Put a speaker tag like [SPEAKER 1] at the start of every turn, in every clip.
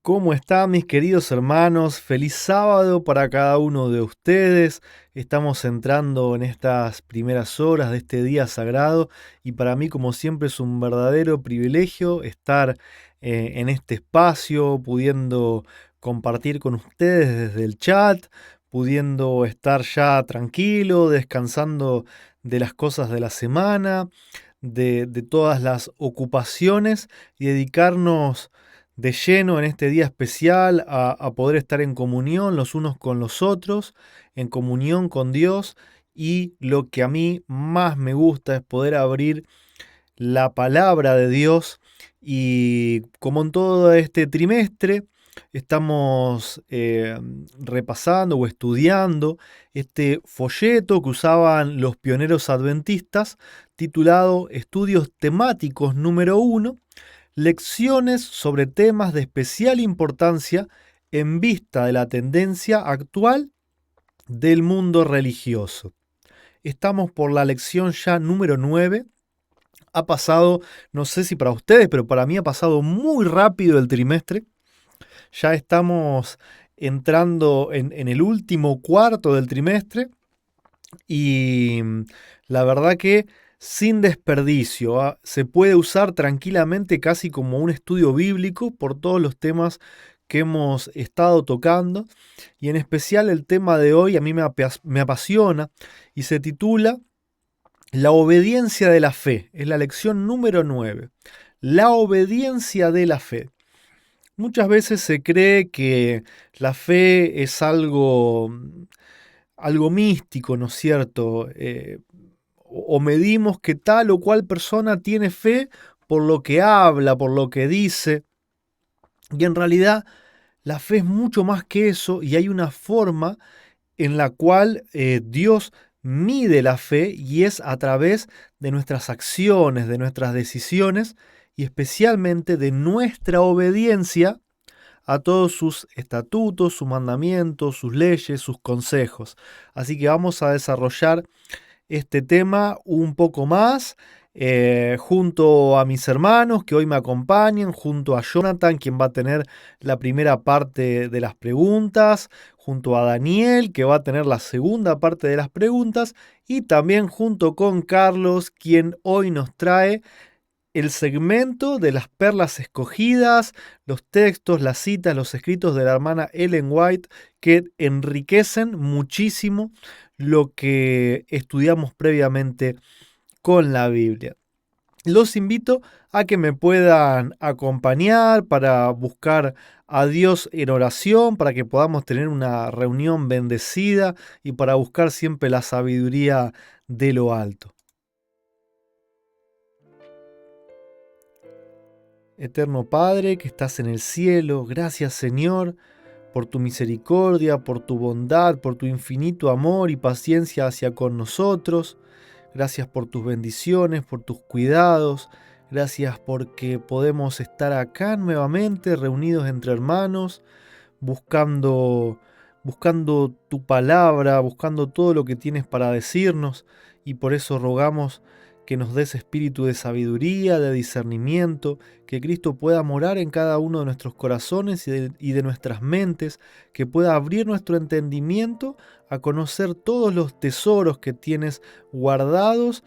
[SPEAKER 1] ¿Cómo están mis queridos hermanos? Feliz sábado para cada uno de ustedes. Estamos entrando en estas primeras horas de este día sagrado y para mí, como siempre, es un verdadero privilegio estar en este espacio, pudiendo compartir con ustedes desde el chat, pudiendo estar ya tranquilo, descansando de las cosas de la semana, de todas las ocupaciones y dedicarnos de lleno en este día especial a poder estar en comunión los unos con los otros, en comunión con Dios, y lo que a mí más me gusta es poder abrir la palabra de Dios. Y como en todo este trimestre estamos repasando o estudiando este folleto que usaban los pioneros adventistas titulado Estudios Temáticos número 1, lecciones sobre temas de especial importancia en vista de la tendencia actual del mundo religioso. Estamos por la lección ya número 9. Ha pasado, no sé si para ustedes, pero para mí ha pasado muy rápido el trimestre. Ya estamos entrando en el último cuarto del trimestre y la verdad que sin desperdicio, se puede usar tranquilamente casi como un estudio bíblico por todos los temas que hemos estado tocando, y en especial el tema de hoy a mí me apasiona y se titula La obediencia de la fe. Es la lección número 9. La obediencia de la fe. Muchas veces se cree que la fe es algo místico, ¿no es cierto? O medimos que tal o cual persona tiene fe por lo que habla, por lo que dice. Y en realidad la fe es mucho más que eso, y hay una forma en la cual Dios mide la fe, y es a través de nuestras acciones, de nuestras decisiones y especialmente de nuestra obediencia a todos sus estatutos, sus mandamientos, sus leyes, sus consejos. Así que vamos a desarrollar este tema un poco más, junto a mis hermanos que hoy me acompañan, junto a Jonathan, quien va a tener la primera parte de las preguntas, junto a Daniel, que va a tener la segunda parte de las preguntas, y también junto con Carlos, quien hoy nos trae el segmento de las perlas escogidas, los textos, las citas, los escritos de la hermana Ellen White, que enriquecen muchísimo lo que estudiamos previamente con la Biblia. Los invito a que me puedan acompañar para buscar a Dios en oración, para que podamos tener una reunión bendecida y para buscar siempre la sabiduría de lo alto. Eterno Padre que estás en el cielo, gracias Señor por tu misericordia, por tu bondad, por tu infinito amor y paciencia hacia con nosotros. Gracias por tus bendiciones, por tus cuidados. Gracias porque podemos estar acá nuevamente reunidos entre hermanos, buscando tu palabra, buscando todo lo que tienes para decirnos, y por eso rogamos que nos des espíritu de sabiduría, de discernimiento, que Cristo pueda morar en cada uno de nuestros corazones y de nuestras mentes, que pueda abrir nuestro entendimiento a conocer todos los tesoros que tienes guardados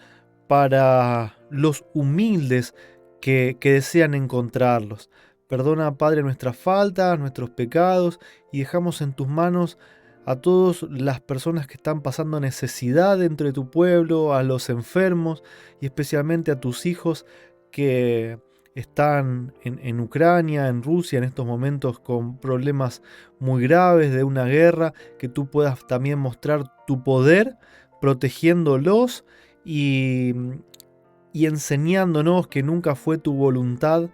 [SPEAKER 1] para los humildes que desean encontrarlos. Perdona, Padre, nuestras faltas, nuestros pecados, y dejamos en tus manos a todas las personas que están pasando necesidad dentro de tu pueblo, a los enfermos y especialmente a tus hijos que están en Ucrania, en Rusia, en estos momentos con problemas muy graves de una guerra, que tú puedas también mostrar tu poder protegiéndolos y enseñándonos que nunca fue tu voluntad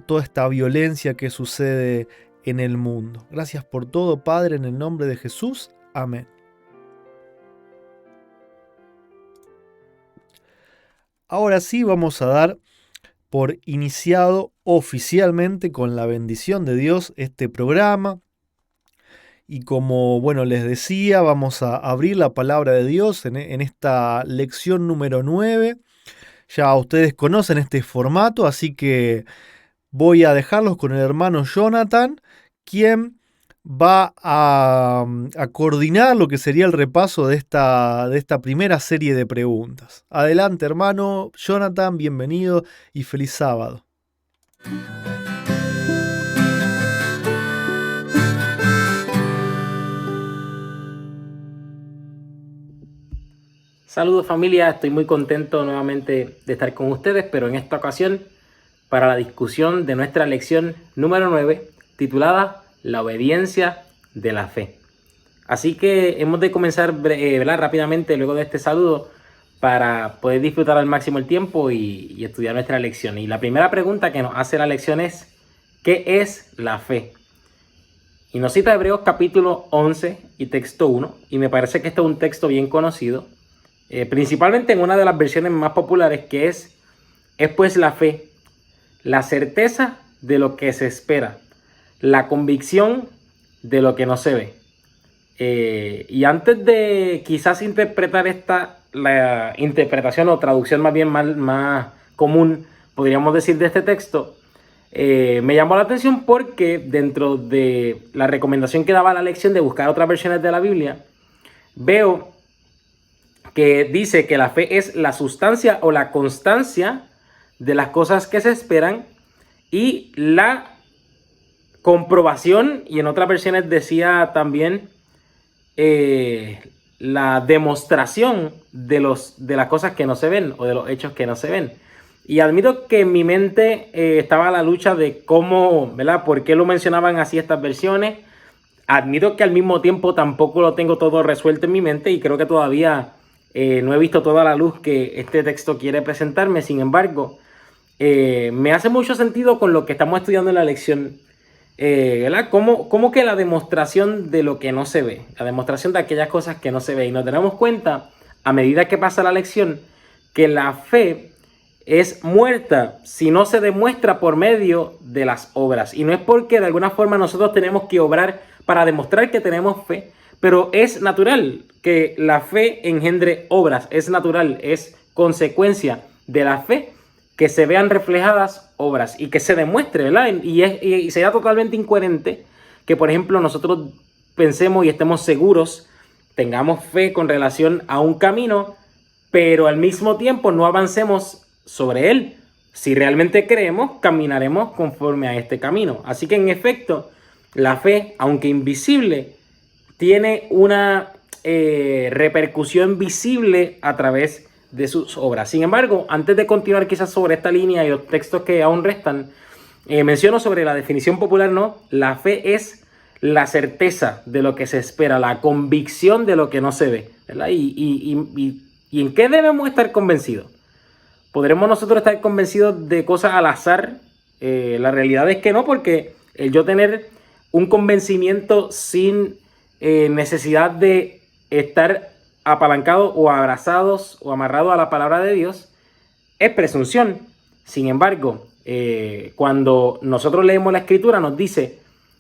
[SPEAKER 1] toda esta violencia que sucede en el mundo. Gracias por todo, Padre, en el nombre de Jesús. Amén. Ahora sí vamos a dar por iniciado oficialmente con la bendición de Dios este programa. Y como, bueno, les decía, vamos a abrir la palabra de Dios en esta lección número 9. Ya ustedes conocen este formato, así que voy a dejarlos con el hermano Jonathan, quien va a coordinar lo que sería el repaso de esta primera serie de preguntas. Adelante, hermano Jonathan, bienvenido y feliz sábado.
[SPEAKER 2] Saludos familia, estoy muy contento nuevamente de estar con ustedes, pero en esta ocasión para la discusión de nuestra lección número 9, titulada La obediencia de la fe. Así que hemos de comenzar rápidamente luego de este saludo para poder disfrutar al máximo el tiempo y estudiar nuestra lección. Y la primera pregunta que nos hace la lección es, ¿qué es la fe? Y nos cita Hebreos capítulo 11 y texto 1, y me parece que este es un texto bien conocido, principalmente en una de las versiones más populares, que es pues la fe, la certeza de lo que se espera, la convicción de lo que no se ve. Y antes de quizás interpretar la interpretación o traducción más común, podríamos decir, de este texto, me llamó la atención porque dentro de la recomendación que daba la lección de buscar otras versiones de la Biblia, veo que dice que la fe es la sustancia o la constancia de las cosas que se esperan y la comprobación, y en otras versiones decía también la demostración de las cosas que no se ven o de los hechos que no se ven. Y admito que en mi mente estaba la lucha de cómo, ¿verdad? ¿Por qué lo mencionaban así estas versiones? Admito que al mismo tiempo tampoco lo tengo todo resuelto en mi mente y creo que todavía no he visto toda la luz que este texto quiere presentarme. Sin embargo, me hace mucho sentido con lo que estamos estudiando en la lección, ¿verdad? Como que la demostración de lo que no se ve, la demostración de aquellas cosas que no se ve. Y nos damos cuenta, a medida que pasa la lección, que la fe es muerta si no se demuestra por medio de las obras. Y no es porque de alguna forma nosotros tenemos que obrar para demostrar que tenemos fe, pero es natural que la fe engendre obras, es natural, es consecuencia de la fe que se vean reflejadas obras y que se demuestre, ¿verdad? Y sería totalmente incoherente que, por ejemplo, nosotros pensemos y estemos seguros, tengamos fe con relación a un camino, pero al mismo tiempo no avancemos sobre él. Si realmente creemos, caminaremos conforme a este camino. Así que, en efecto, la fe, aunque invisible, tiene una repercusión visible a través de sus obras. Sin embargo, antes de continuar quizás sobre esta línea y los textos que aún restan, menciono sobre la definición popular, ¿no? La fe es la certeza de lo que se espera, la convicción de lo que no se ve, ¿verdad? ¿Y en qué debemos estar convencidos? ¿Podremos nosotros estar convencidos de cosas al azar? La realidad es que no, porque el yo tener un convencimiento sin necesidad de estar apalancado o abrazados o amarrado a la palabra de Dios es presunción. Sin embargo, cuando nosotros leemos la Escritura, nos dice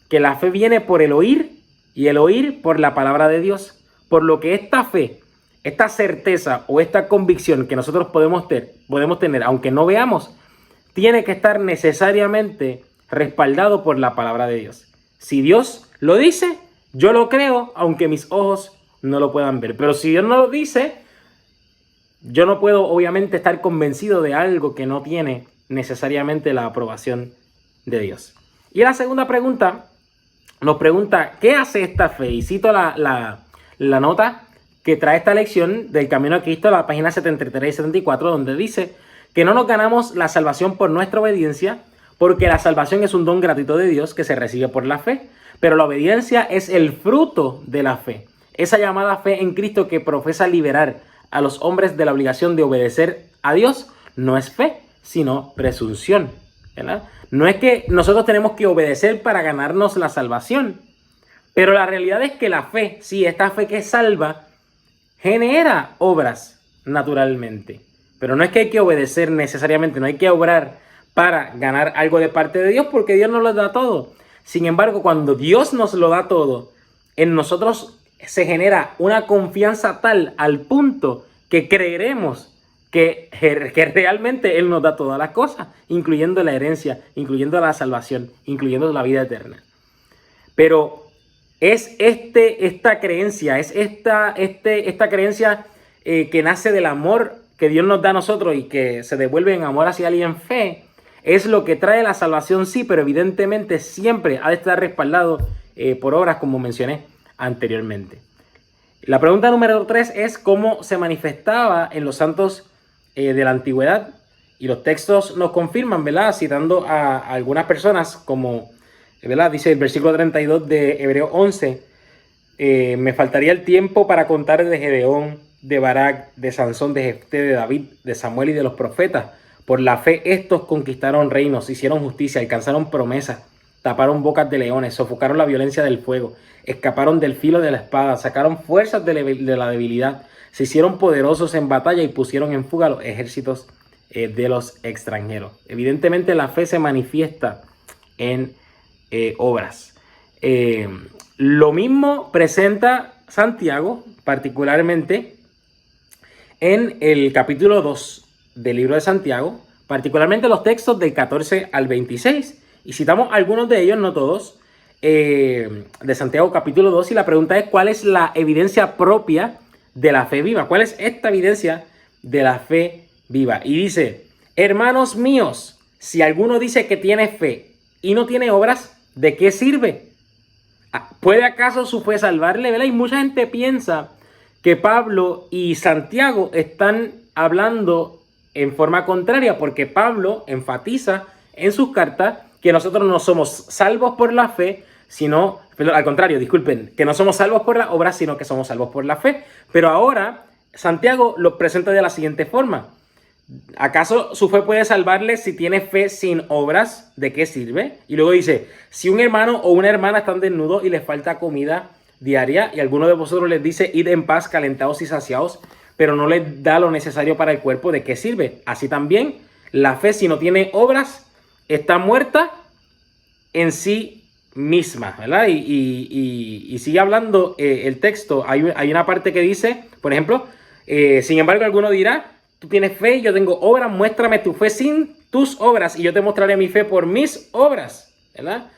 [SPEAKER 2] que la fe viene por el oír y el oír por la palabra de Dios. Por lo que esta fe, esta certeza o esta convicción que nosotros podemos tener, aunque no veamos, tiene que estar necesariamente respaldado por la palabra de Dios. Si Dios lo dice, yo lo creo, aunque mis ojos no lo puedan ver. Pero si Dios no lo dice, yo no puedo obviamente estar convencido de algo que no tiene necesariamente la aprobación de Dios. Y la segunda pregunta nos pregunta, ¿qué hace esta fe? Y cito la nota que trae esta lección del Camino a Cristo, la página 73 y 74, donde dice que no nos ganamos la salvación por nuestra obediencia, porque la salvación es un don gratuito de Dios que se recibe por la fe, pero la obediencia es el fruto de la fe. Esa llamada fe en Cristo que profesa liberar a los hombres de la obligación de obedecer a Dios no es fe, sino presunción. ¿verdad? No es que nosotros tenemos que obedecer para ganarnos la salvación, pero la realidad es que la fe, sí, esta fe que salva, genera obras naturalmente. Pero no es que hay que obedecer necesariamente, no hay que obrar para ganar algo de parte de Dios, porque Dios nos lo da todo. Sin embargo, cuando Dios nos lo da todo, en nosotros se genera una confianza tal al punto que creeremos que realmente Él nos da todas las cosas, incluyendo la herencia, incluyendo la salvación, incluyendo la vida eterna. Pero es esta creencia, es esta creencia que nace del amor que Dios nos da a nosotros y que se devuelve en amor hacia Él y en fe, es lo que trae la salvación, sí, pero evidentemente siempre ha de estar respaldado por obras, como mencioné anteriormente. La pregunta número 3 es cómo se manifestaba en los santos de la antigüedad, y los textos nos confirman, ¿verdad? Citando a algunas personas como, ¿verdad? Dice el versículo 32 de Hebreos 11, me faltaría el tiempo para contar de Gedeón, de Barak, de Sansón, de Jefté, de David, de Samuel y de los profetas. Por la fe estos conquistaron reinos, hicieron justicia, alcanzaron promesas, taparon bocas de leones, sofocaron la violencia del fuego, escaparon del filo de la espada, sacaron fuerzas de la debilidad, se hicieron poderosos en batalla y pusieron en fuga a los ejércitos de los extranjeros. Evidentemente la fe se manifiesta en obras. Lo mismo presenta Santiago, particularmente en el capítulo 2 del libro de Santiago, particularmente los textos del 14 al 26. Y citamos algunos de ellos, no todos, de Santiago capítulo 2. Y la pregunta es, ¿cuál es la evidencia propia de la fe viva? ¿Cuál es esta evidencia de la fe viva? Y dice, hermanos míos, si alguno dice que tiene fe y no tiene obras, ¿de qué sirve? ¿Puede acaso su fe salvarle? ¿Verdad? Y mucha gente piensa que Pablo y Santiago están hablando en forma contraria, porque Pablo enfatiza en sus cartas que nosotros no somos salvos por la fe, sino, al contrario, disculpen, que no somos salvos por la obra, sino que somos salvos por la fe. Pero ahora Santiago lo presenta de la siguiente forma. ¿Acaso su fe puede salvarle si tiene fe sin obras? ¿De qué sirve? Y luego dice, si un hermano o una hermana están desnudos y les falta comida diaria, y alguno de vosotros les dice, id en paz, calentados y saciados, pero no les da lo necesario para el cuerpo, ¿de qué sirve? Así también, la fe, si no tiene obras, está muerta en sí misma, ¿verdad? Y sigue hablando el texto. Hay una parte que dice, por ejemplo, sin embargo, alguno dirá, tú tienes fe, yo tengo obras, muéstrame tu fe sin tus obras, y yo te mostraré mi fe por mis obras, ¿verdad?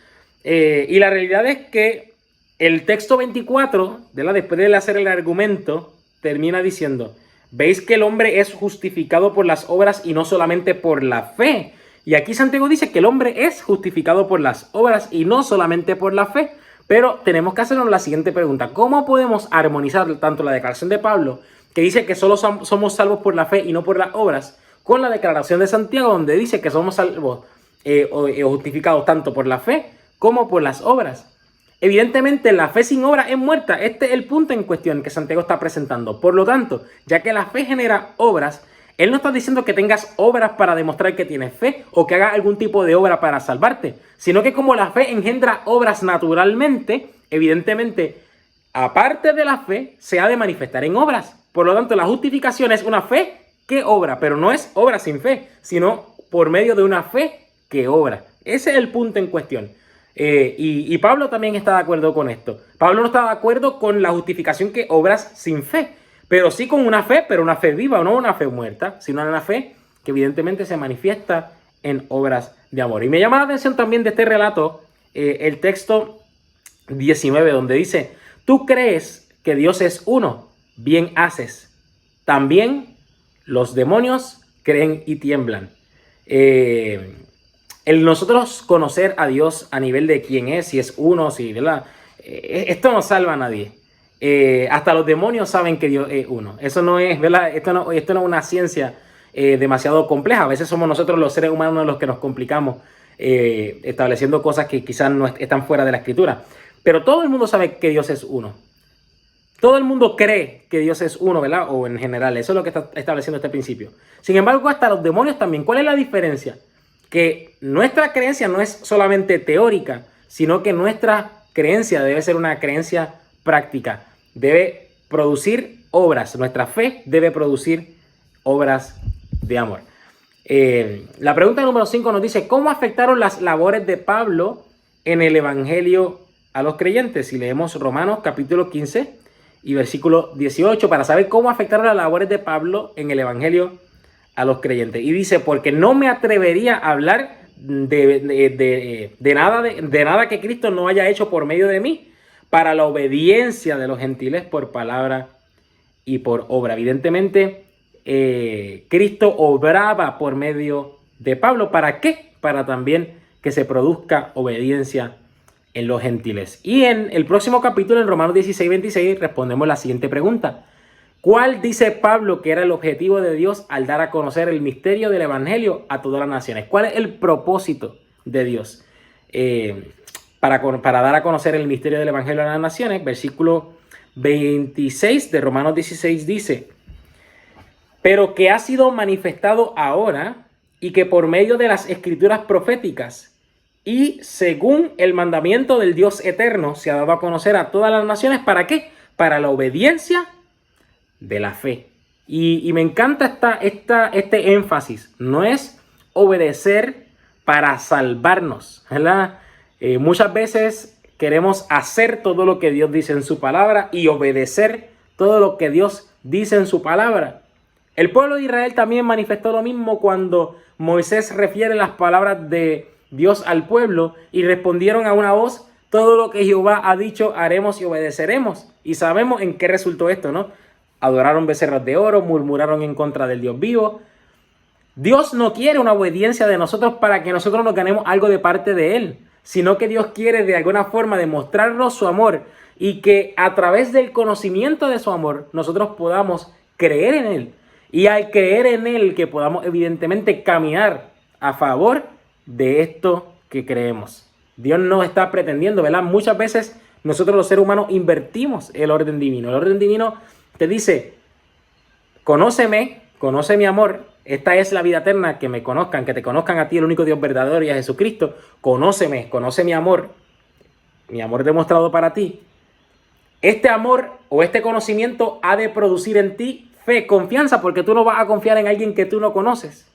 [SPEAKER 2] Y la realidad es que el texto 24, ¿verdad? Después de hacer el argumento, termina diciendo, veis que el hombre es justificado por las obras y no solamente por la fe. Y aquí Santiago dice que el hombre es justificado por las obras y no solamente por la fe. Pero tenemos que hacernos la siguiente pregunta. ¿Cómo podemos armonizar tanto la declaración de Pablo, que dice que solo somos salvos por la fe y no por las obras, con la declaración de Santiago, donde dice que somos salvos o justificados tanto por la fe como por las obras? Evidentemente la fe sin obra es muerta. Este es el punto en cuestión que Santiago está presentando. Por lo tanto, ya que la fe genera obras, él no está diciendo que tengas obras para demostrar que tienes fe o que hagas algún tipo de obra para salvarte, sino que como la fe engendra obras naturalmente, evidentemente, aparte de la fe, se ha de manifestar en obras. Por lo tanto, la justificación es una fe que obra, pero no es obra sin fe, sino por medio de una fe que obra. Ese es el punto en cuestión. Y Pablo también está de acuerdo con esto. Pablo no está de acuerdo con la justificación que obras sin fe, pero sí con una fe, pero una fe viva, no una fe muerta, sino una fe que evidentemente se manifiesta en obras de amor. Y me llama la atención también de este relato el texto 19, donde dice, tú crees que Dios es uno, bien haces. También los demonios creen y tiemblan. El nosotros conocer a Dios a nivel de quién es, si es uno, si, ¿verdad? Esto no salva a nadie. Hasta los demonios saben que Dios es uno. Eso no es, ¿verdad? Esto no es una ciencia demasiado compleja. A veces somos nosotros los seres humanos los que nos complicamos estableciendo cosas que quizás no están fuera de la escritura. Pero todo el mundo sabe que Dios es uno. Todo el mundo cree que Dios es uno, ¿verdad? O en general, eso es lo que está estableciendo este principio. Sin embargo, hasta los demonios también. ¿Cuál es la diferencia? que nuestra creencia no es solamente teórica, sino que nuestra creencia debe ser una creencia práctica. Debe producir obras. Nuestra fe debe producir obras de amor. La pregunta número 5 nos dice, ¿cómo afectaron las labores de Pablo en el Evangelio a los creyentes? Si leemos Romanos capítulo 15 y versículo 18, para saber cómo afectaron las labores de Pablo en el Evangelio a los creyentes. Y dice, porque no me atrevería a hablar de nada que Cristo no haya hecho por medio de mí, para la obediencia de los gentiles por palabra y por obra. Evidentemente, Cristo obraba por medio de Pablo. ¿Para qué? Para también que se produzca obediencia en los gentiles. Y en el próximo capítulo, en Romanos 16:26, respondemos la siguiente pregunta. ¿Cuál dice Pablo que era el objetivo de Dios al dar a conocer el misterio del Evangelio a todas las naciones? ¿Cuál es el propósito de Dios para dar a conocer el misterio del Evangelio a las naciones? Versículo 26 de Romanos 16 dice, pero que ha sido manifestado ahora y que por medio de las escrituras proféticas y según el mandamiento del Dios eterno se ha dado a conocer a todas las naciones. ¿Para qué? Para la obediencia de la fe. Y me encanta este énfasis. No es obedecer para salvarnos, ¿verdad? Muchas veces queremos hacer todo lo que Dios dice en su palabra y obedecer todo lo que Dios dice en su palabra. El pueblo de Israel también manifestó lo mismo cuando Moisés refiere las palabras de Dios al pueblo y respondieron a una voz, todo lo que Jehová ha dicho haremos y obedeceremos. Y sabemos en qué resultó esto, ¿no? Adoraron becerros de oro, murmuraron en contra del Dios vivo. Dios no quiere una obediencia de nosotros para que nosotros nos ganemos algo de parte de Él, sino que Dios quiere de alguna forma demostrarnos su amor y que a través del conocimiento de su amor nosotros podamos creer en Él. Y al creer en Él que podamos evidentemente caminar a favor de esto que creemos. Dios no está pretendiendo, ¿verdad? Muchas veces nosotros los seres humanos invertimos el orden divino. El orden divino te dice, conóceme, conoce mi amor, esta es la vida eterna, que me conozcan, que te conozcan a ti, el único Dios verdadero, y a Jesucristo. Conóceme, conoce mi amor demostrado para ti. Este amor o este conocimiento ha de producir en ti fe, confianza, porque tú no vas a confiar en alguien que tú no conoces.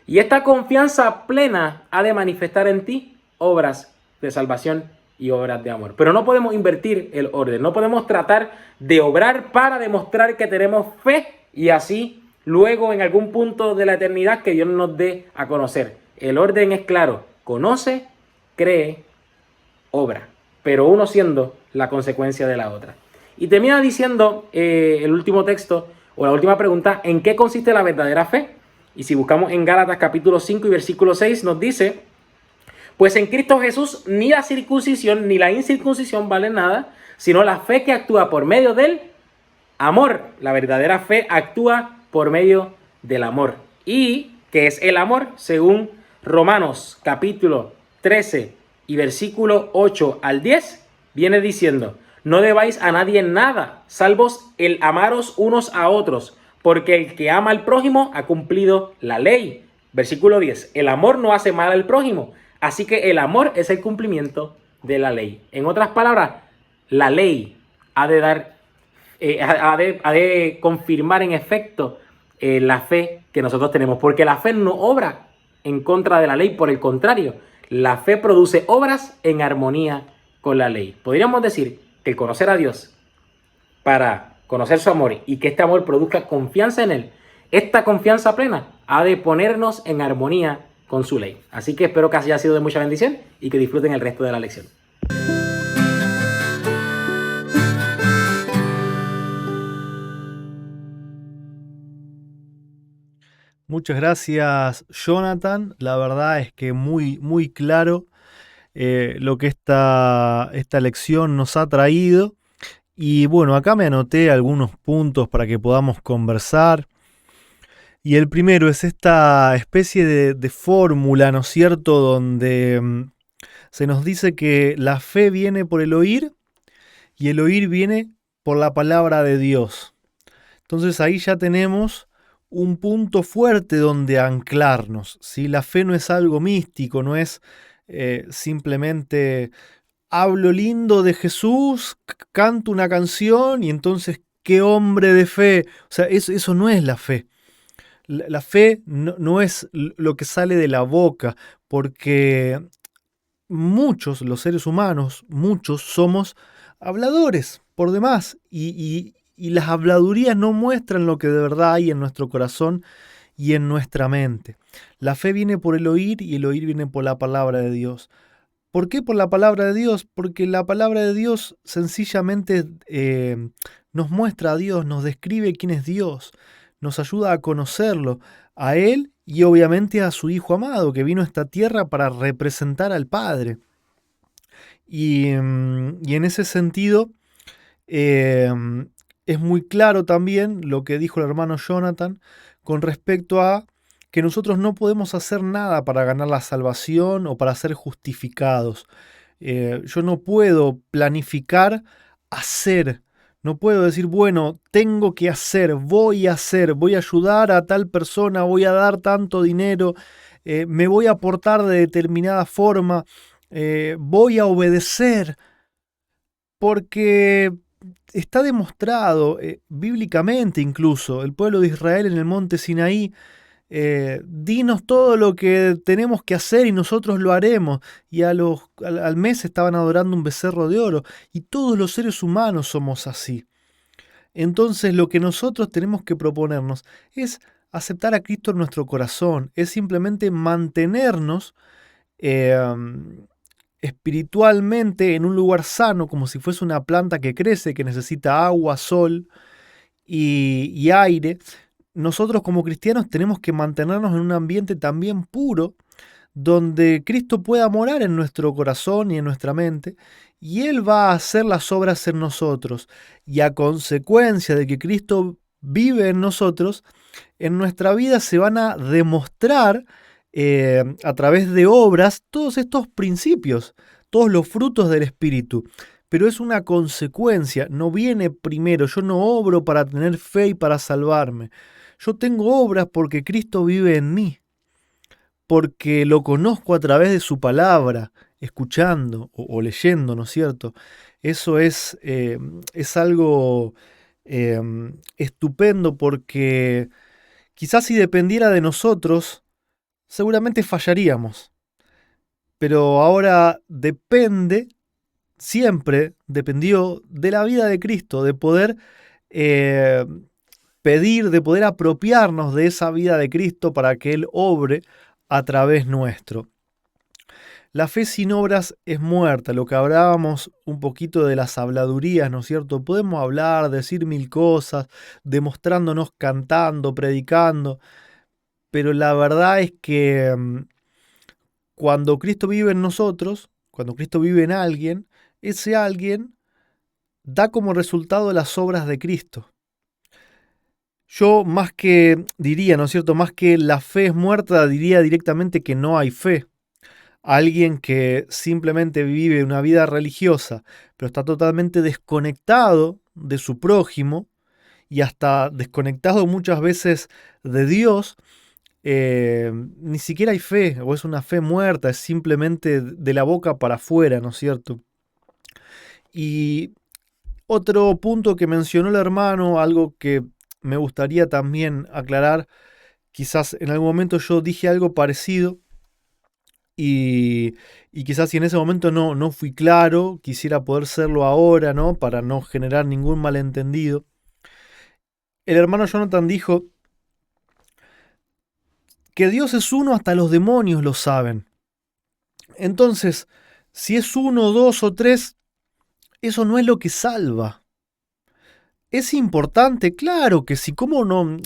[SPEAKER 2] Y esta confianza plena ha de manifestar en ti obras de salvación y obras de amor. Pero no podemos invertir el orden, no podemos tratar de obrar para demostrar que tenemos fe y así luego en algún punto de la eternidad que Dios nos dé a conocer. El orden es claro, conoce, cree, obra, pero uno siendo la consecuencia de la otra. Y termina diciendo el último texto o la última pregunta, ¿en qué consiste la verdadera fe? Y si buscamos en Gálatas capítulo 5 y versículo 6 nos dice, pues en Cristo Jesús ni la circuncisión ni la incircuncisión valen nada, sino la fe que actúa por medio del amor. La verdadera fe actúa por medio del amor. ¿Y qué es el amor? Según Romanos capítulo 13 y versículo 8 al 10, viene diciendo, no debáis a nadie nada, salvos el amaros unos a otros, porque el que ama al prójimo ha cumplido la ley. Versículo 10, el amor no hace mal al prójimo, así que el amor es el cumplimiento de la ley. En otras palabras, la ley ha de confirmar en efecto la fe que nosotros tenemos, porque la fe no obra en contra de la ley, por el contrario, la fe produce obras en armonía con la ley. Podríamos decir que el conocer a Dios para conocer su amor y que este amor produzca confianza en Él, esta confianza plena ha de ponernos en armonía con su ley. Así que espero que haya sido de mucha bendición y que disfruten el resto de la lección.
[SPEAKER 1] Muchas gracias, Jonathan. La verdad es que muy, muy claro lo que esta lección nos ha traído. Y bueno, acá me anoté algunos puntos para que podamos conversar. Y el primero es esta especie de fórmula, ¿no es cierto?, donde se nos dice que la fe viene por el oír y el oír viene por la palabra de Dios. Entonces ahí ya tenemos un punto fuerte donde anclarnos, ¿sí? La fe no es algo místico, no es simplemente hablo lindo de Jesús, canto una canción y entonces qué hombre de fe. O sea, eso no es la fe. La fe no es lo que sale de la boca, porque muchos, los seres humanos, muchos somos habladores por demás y las habladurías no muestran lo que de verdad hay en nuestro corazón y en nuestra mente. La fe viene por el oír y el oír viene por la palabra de Dios. ¿Por qué por la palabra de Dios? Porque la palabra de Dios sencillamente nos muestra a Dios, nos describe quién es Dios, nos ayuda a conocerlo, a Él y obviamente a su Hijo amado, que vino a esta tierra para representar al Padre. Y en ese sentido, eh, es muy claro también lo que dijo el hermano Jonathan con respecto a que nosotros no podemos hacer nada para ganar la salvación o para ser justificados. Yo no puedo planificar hacer. No puedo decir, bueno, tengo que hacer, voy a hacer, voy a ayudar a tal persona, voy a dar tanto dinero, me voy a portar de determinada forma, voy a obedecer, porque está demostrado, bíblicamente incluso, el pueblo de Israel en el monte Sinaí, dinos todo lo que tenemos que hacer y nosotros lo haremos. Y al mes estaban adorando un becerro de oro. Y todos los seres humanos somos así. Entonces lo que nosotros tenemos que proponernos es aceptar a Cristo en nuestro corazón. Es simplemente mantenernos eh, espiritualmente en un lugar sano, como si fuese una planta que crece, que necesita agua, sol y aire. Nosotros como cristianos tenemos que mantenernos en un ambiente también puro, donde Cristo pueda morar en nuestro corazón y en nuestra mente, y Él va a hacer las obras en nosotros. Y a consecuencia de que Cristo vive en nosotros, en nuestra vida se van a demostrar a través de obras todos estos principios, todos los frutos del Espíritu. Pero es una consecuencia, no viene primero. Yo no obro para tener fe y para salvarme. Yo tengo obras porque Cristo vive en mí, porque lo conozco a través de su palabra, escuchando o leyendo, ¿no es cierto? Eso es algo eh, estupendo porque quizás si dependiera de nosotros, seguramente fallaríamos, pero ahora depende, siempre dependió de la vida de Cristo, de poder eh, pedir, de poder apropiarnos de esa vida de Cristo para que Él obre a través nuestro. La fe sin obras es muerta, lo que hablábamos un poquito de las habladurías, ¿no es cierto? Podemos hablar, decir mil cosas, demostrándonos cantando, predicando, pero la verdad es que cuando Cristo vive en nosotros, cuando Cristo vive en alguien, ese alguien da como resultado las obras de Cristo. Yo más que diría, ¿no es cierto? Más que la fe es muerta, diría directamente que no hay fe. Alguien que simplemente vive una vida religiosa, pero está totalmente desconectado de su prójimo y hasta desconectado muchas veces de Dios, ni siquiera hay fe, o es una fe muerta, es simplemente de la boca para afuera, ¿no es cierto? Y otro punto que mencionó el hermano, algo que me gustaría también aclarar, quizás en algún momento yo dije algo parecido y quizás si en ese momento no fui claro, quisiera poder serlo ahora, ¿no? Para no generar ningún malentendido. El hermano Jonathan dijo que Dios es uno, hasta los demonios lo saben. Entonces, si es uno, dos o tres, eso no es lo que salva. Es importante, claro que sí. ¿Cómo no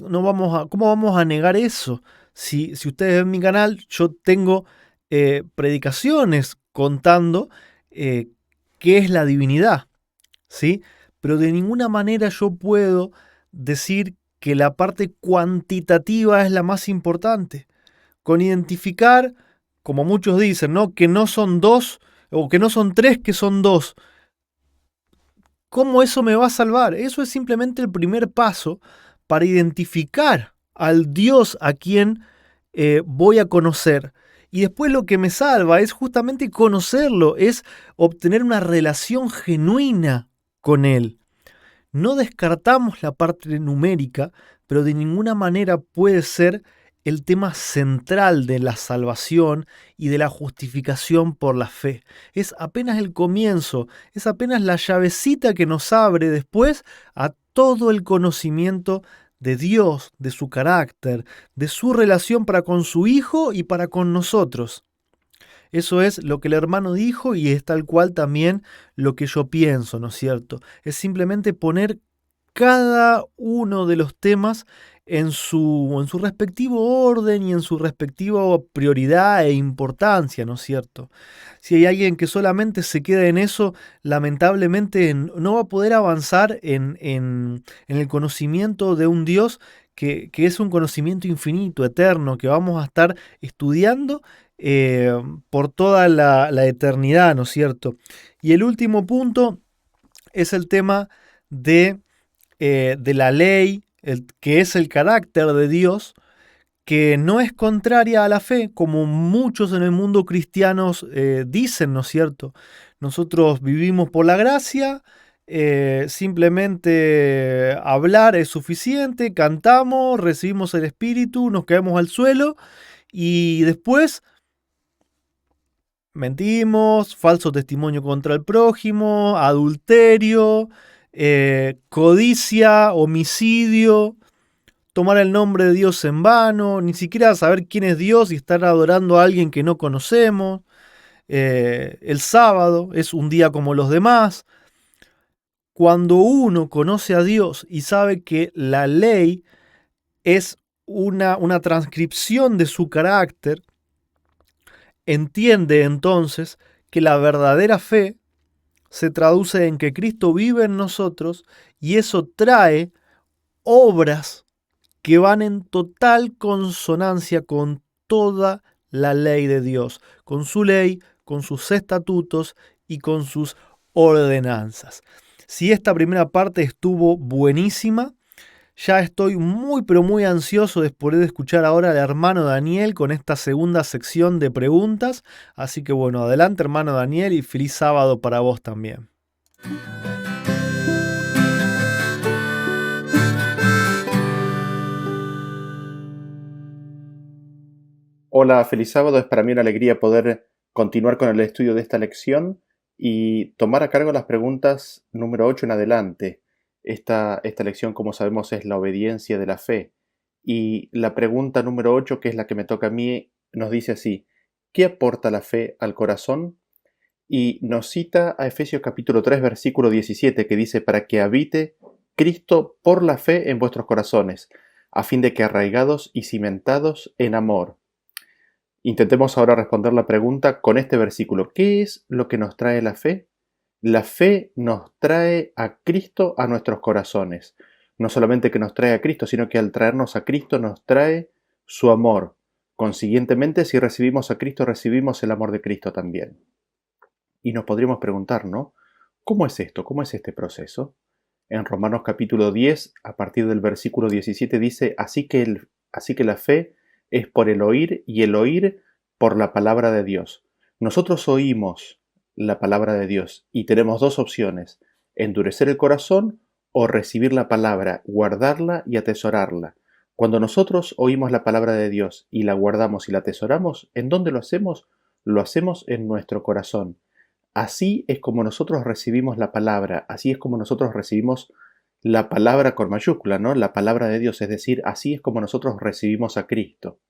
[SPEAKER 1] cómo vamos a negar eso? Si ustedes ven mi canal, yo tengo predicaciones contando eh, qué es la divinidad, ¿sí? Pero de ninguna manera yo puedo decir que la parte cuantitativa es la más importante. Con identificar, como muchos dicen, ¿no? Que no son dos o que no son tres, que son dos. ¿Cómo eso me va a salvar? Eso es simplemente el primer paso para identificar al Dios a quien voy a conocer. Y después lo que me salva es justamente conocerlo, es obtener una relación genuina con Él. No descartamos la parte numérica, pero de ninguna manera puede ser el tema central de la salvación y de la justificación por la fe. Es apenas el comienzo, es apenas la llavecita que nos abre después a todo el conocimiento de Dios, de su carácter, de su relación para con su Hijo y para con nosotros. Eso es lo que el hermano dijo y es tal cual también lo que yo pienso, ¿no es cierto? Es simplemente poner cada uno de los temas en su respectivo orden y en su respectiva prioridad e importancia, ¿no es cierto? Si hay alguien que solamente se queda en eso, lamentablemente no va a poder avanzar en el conocimiento de un Dios que es un conocimiento infinito, eterno, que vamos a estar estudiando eh, por toda la eternidad, ¿no es cierto? Y el último punto es el tema de la ley, que es el carácter de Dios, que no es contraria a la fe, como muchos en el mundo cristianos dicen, ¿no es cierto? Nosotros vivimos por la gracia, simplemente hablar es suficiente, cantamos, recibimos el Espíritu, nos caemos al suelo y después mentimos, falso testimonio contra el prójimo, adulterio, codicia, homicidio, tomar el nombre de Dios en vano, ni siquiera saber quién es Dios y estar adorando a alguien que no conocemos. El sábado es un día como los demás. Cuando uno conoce a Dios y sabe que la ley es una transcripción de su carácter, entiende entonces que la verdadera fe se traduce en que Cristo vive en nosotros y eso trae obras que van en total consonancia con toda la ley de Dios, con su ley, con sus estatutos y con sus ordenanzas. Si esta primera parte estuvo buenísima, ya estoy muy pero muy ansioso de poder escuchar ahora al hermano Daniel con esta segunda sección de preguntas. Así que bueno, adelante hermano Daniel y feliz sábado para vos también.
[SPEAKER 3] Hola, feliz sábado. Es para mí una alegría poder continuar con el estudio de esta lección y tomar a cargo las preguntas número 8 en adelante. Esta lección, como sabemos, es la obediencia de la fe. Y la pregunta número 8, que es la que me toca a mí, nos dice así: ¿qué aporta la fe al corazón? Y nos cita a Efesios capítulo 3, versículo 17, que dice: para que habite Cristo por la fe en vuestros corazones, a fin de que arraigados y cimentados en amor. Intentemos ahora responder la pregunta con este versículo. ¿Qué es lo que nos trae la fe? La fe nos trae a Cristo a nuestros corazones. No solamente que nos trae a Cristo, sino que al traernos a Cristo nos trae su amor. Consiguientemente, si recibimos a Cristo, recibimos el amor de Cristo también. Y nos podríamos preguntar, ¿no? ¿Cómo es esto? ¿Cómo es este proceso? En Romanos capítulo 10, a partir del versículo 17, dice: así que la fe es por el oír y el oír por la palabra de Dios. Nosotros oímos la palabra de Dios y tenemos dos opciones: endurecer el corazón o recibir la palabra, guardarla y atesorarla. Cuando nosotros oímos la palabra de Dios y la guardamos y la atesoramos, ¿en dónde lo hacemos? Lo hacemos en nuestro corazón. Así es como nosotros recibimos la palabra, así es como nosotros recibimos la palabra con mayúscula, ¿no? La palabra de Dios, es decir, así es como nosotros recibimos a Cristo.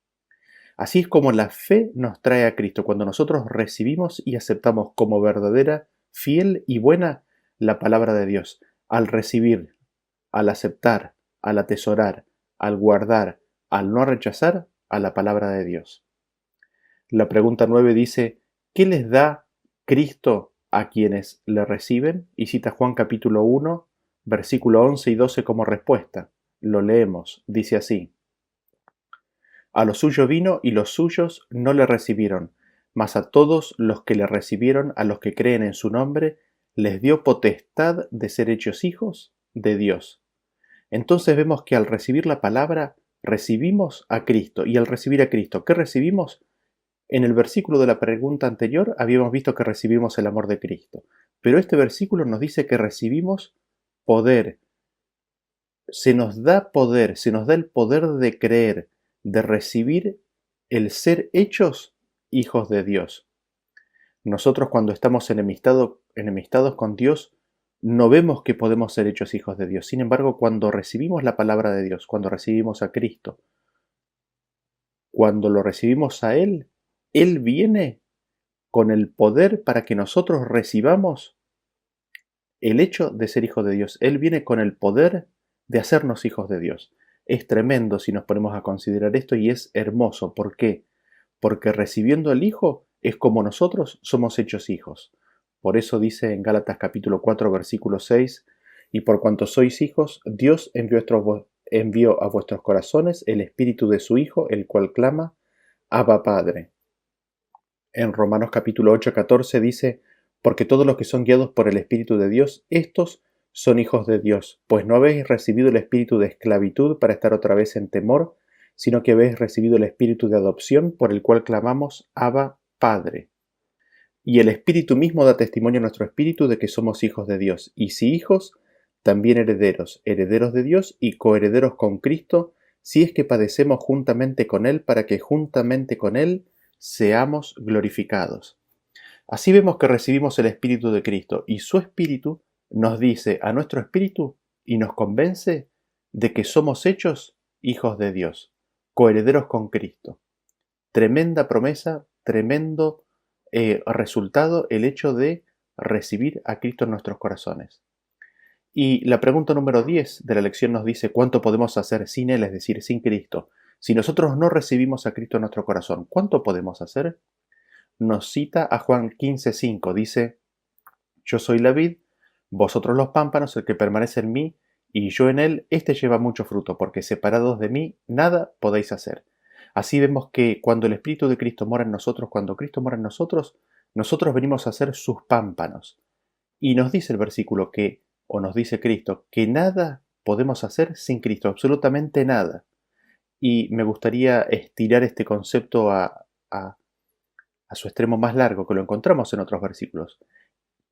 [SPEAKER 3] Así es como la fe nos trae a Cristo, cuando nosotros recibimos y aceptamos como verdadera, fiel y buena la palabra de Dios. Al recibir, al aceptar, al atesorar, al guardar, al no rechazar a la palabra de Dios. La pregunta 9 dice: ¿qué les da Cristo a quienes le reciben? Y cita Juan capítulo 1, versículo 11 y 12 como respuesta. Lo leemos, dice así: a lo suyo vino y los suyos no le recibieron, mas a todos los que le recibieron, a los que creen en su nombre, les dio potestad de ser hechos hijos de Dios. Entonces vemos que al recibir la palabra Recibimos a Cristo, y al recibir a Cristo, ¿qué recibimos? En el versículo de la pregunta anterior habíamos visto que recibimos el amor de Cristo, pero este versículo nos dice que recibimos poder. Se nos da poder, se nos da el poder de creer, de recibir el ser hechos hijos de Dios. Nosotros cuando estamos enemistados con Dios, no vemos que podemos ser hechos hijos de Dios. Sin embargo, cuando recibimos la palabra de Dios, cuando recibimos a Cristo, cuando lo recibimos a Él viene con el poder para que nosotros recibamos el hecho de ser hijos de Dios. Él viene con el poder de hacernos hijos de Dios. Es tremendo si nos ponemos a considerar esto y es hermoso. ¿Por qué? Porque recibiendo el Hijo es como nosotros somos hechos hijos. Por eso dice en Gálatas capítulo 4 versículo 6, y por cuanto sois hijos, Dios envió a vuestros corazones el Espíritu de su Hijo, el cual clama, Abba Padre. En Romanos capítulo 8, 14 dice, porque todos los que son guiados por el Espíritu de Dios, estos son hijos de Dios, pues no habéis recibido el espíritu de esclavitud para estar otra vez en temor, sino que habéis recibido el espíritu de adopción por el cual clamamos Abba Padre. Y el Espíritu mismo da testimonio a nuestro espíritu de que somos hijos de Dios, y si hijos, también herederos, herederos de Dios y coherederos con Cristo, si es que padecemos juntamente con Él, para que juntamente con Él seamos glorificados. Así vemos que recibimos el Espíritu de Cristo y su Espíritu nos dice a nuestro espíritu y nos convence de que somos hechos hijos de Dios, coherederos con Cristo. Tremenda promesa, tremendo resultado el hecho de recibir a Cristo en nuestros corazones. Y la pregunta número 10 de la lección nos dice ¿cuánto podemos hacer sin Él, es decir, sin Cristo? Si nosotros no recibimos a Cristo en nuestro corazón, ¿cuánto podemos hacer? Nos cita a Juan 15:5, dice, yo soy la vid, vosotros los pámpanos, el que permanece en mí y yo en él, éste lleva mucho fruto, porque separados de mí nada podéis hacer. Así vemos que cuando el Espíritu de Cristo mora en nosotros, cuando Cristo mora en nosotros, nosotros venimos a ser sus pámpanos. Y nos dice el versículo que, o nos dice Cristo, que nada podemos hacer sin Cristo, absolutamente nada. Y me gustaría estirar este concepto a su extremo más largo, que lo encontramos en otros versículos.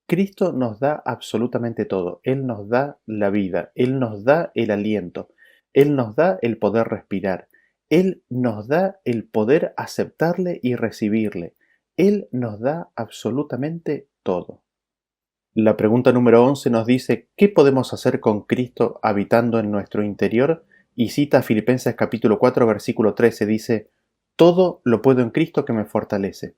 [SPEAKER 3] Cristo nos da absolutamente todo. Él nos da la vida, Él nos da el aliento, Él nos da el poder respirar, Él nos da el poder aceptarle y recibirle. Él nos da absolutamente todo. La pregunta número 11 nos dice, ¿qué podemos hacer con Cristo habitando en nuestro interior? Y cita Filipenses capítulo 4, versículo 13, dice, todo lo puedo en Cristo que me fortalece.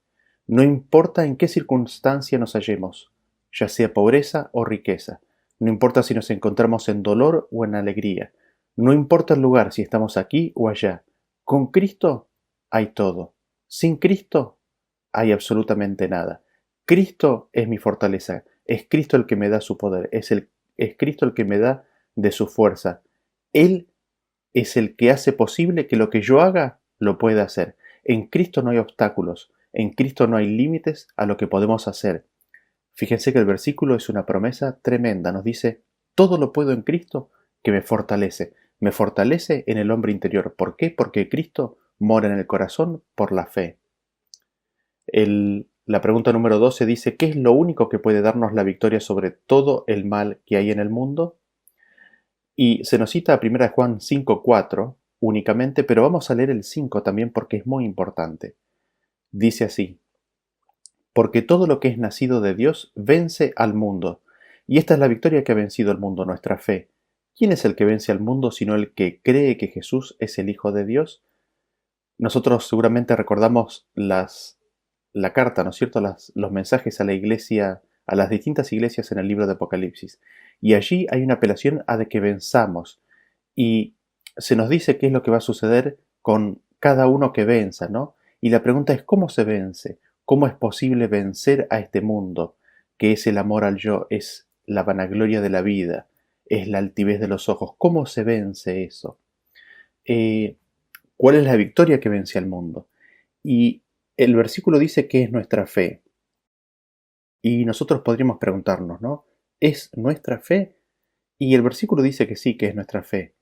[SPEAKER 3] No importa en qué circunstancia nos hallemos, ya sea pobreza o riqueza. No importa si nos encontramos en dolor o en alegría. No importa el lugar, si estamos aquí o allá. Con Cristo hay todo. Sin Cristo hay absolutamente nada. Cristo es mi fortaleza. Es Cristo el que me da su poder. Es Cristo el que me da de su fuerza. Él es el que hace posible que lo que yo haga lo pueda hacer. En Cristo no hay obstáculos. En Cristo no hay límites a lo que podemos hacer. Fíjense que el versículo es una promesa tremenda. Nos dice, todo lo puedo en Cristo que me fortalece. Me fortalece en el hombre interior. ¿Por qué? Porque Cristo mora en el corazón por la fe. La pregunta número 12 dice, ¿qué es lo único que puede darnos la victoria sobre todo el mal que hay en el mundo? Y se nos cita a 1 Juan 5:4 únicamente, pero vamos a leer el 5 también porque es muy importante. Dice así, porque todo lo que es nacido de Dios vence al mundo. Y esta es la victoria que ha vencido al mundo, nuestra fe. ¿Quién es el que vence al mundo sino el que cree que Jesús es el Hijo de Dios? Nosotros seguramente recordamos la carta, ¿no es cierto? Los mensajes a la iglesia, a las distintas iglesias en el libro de Apocalipsis. Y allí hay una apelación a de que venzamos. Y se nos dice qué es lo que va a suceder con cada uno que venza, ¿no? Y la pregunta es, ¿cómo se vence? ¿Cómo es posible vencer a este mundo, que es el amor al yo, es la vanagloria de la vida, es la altivez de los ojos? ¿Cómo se vence eso? ¿Cuál es la victoria que vence al mundo? Y el versículo dice que es nuestra fe. Y nosotros podríamos preguntarnos, ¿no? ¿Es nuestra fe? Y el versículo dice que sí, que es nuestra fe.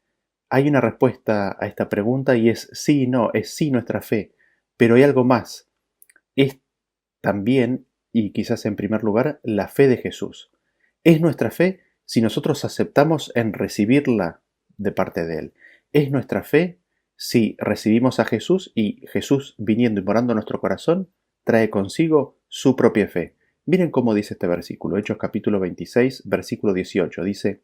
[SPEAKER 3] Hay una respuesta a esta pregunta y es sí y no, es sí nuestra fe, pero hay algo más. Es también, y quizás en primer lugar, la fe de Jesús. Es nuestra fe si nosotros aceptamos en recibirla de parte de Él. Es nuestra fe si recibimos a Jesús y Jesús viniendo y morando en nuestro corazón trae consigo su propia fe. Miren cómo dice este versículo, Hechos capítulo 26, versículo 18. Dice,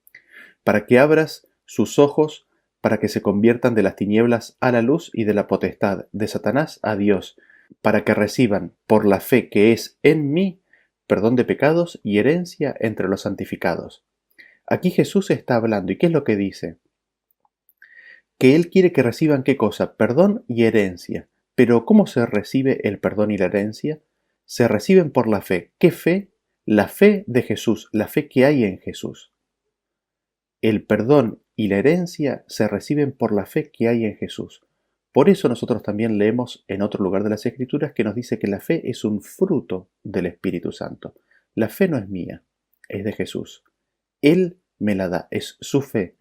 [SPEAKER 3] para que abras sus ojos para que se conviertan de las tinieblas a la luz y de la potestad de Satanás a Dios, para que reciban por la fe que es en mí perdón de pecados y herencia entre los santificados. Aquí Jesús está hablando, ¿y qué es lo que dice? Que Él quiere que reciban ¿qué cosa? Perdón y herencia. Pero ¿cómo se recibe el perdón y la herencia? Se reciben por la fe. ¿Qué fe? La fe de Jesús, la fe que hay en Jesús. El perdón y la herencia se reciben por la fe que hay en Jesús. Por eso nosotros también leemos en otro lugar de las Escrituras que nos dice que la fe es un fruto del Espíritu Santo. La fe no es mía, es de Jesús. Él me la da, es su fe.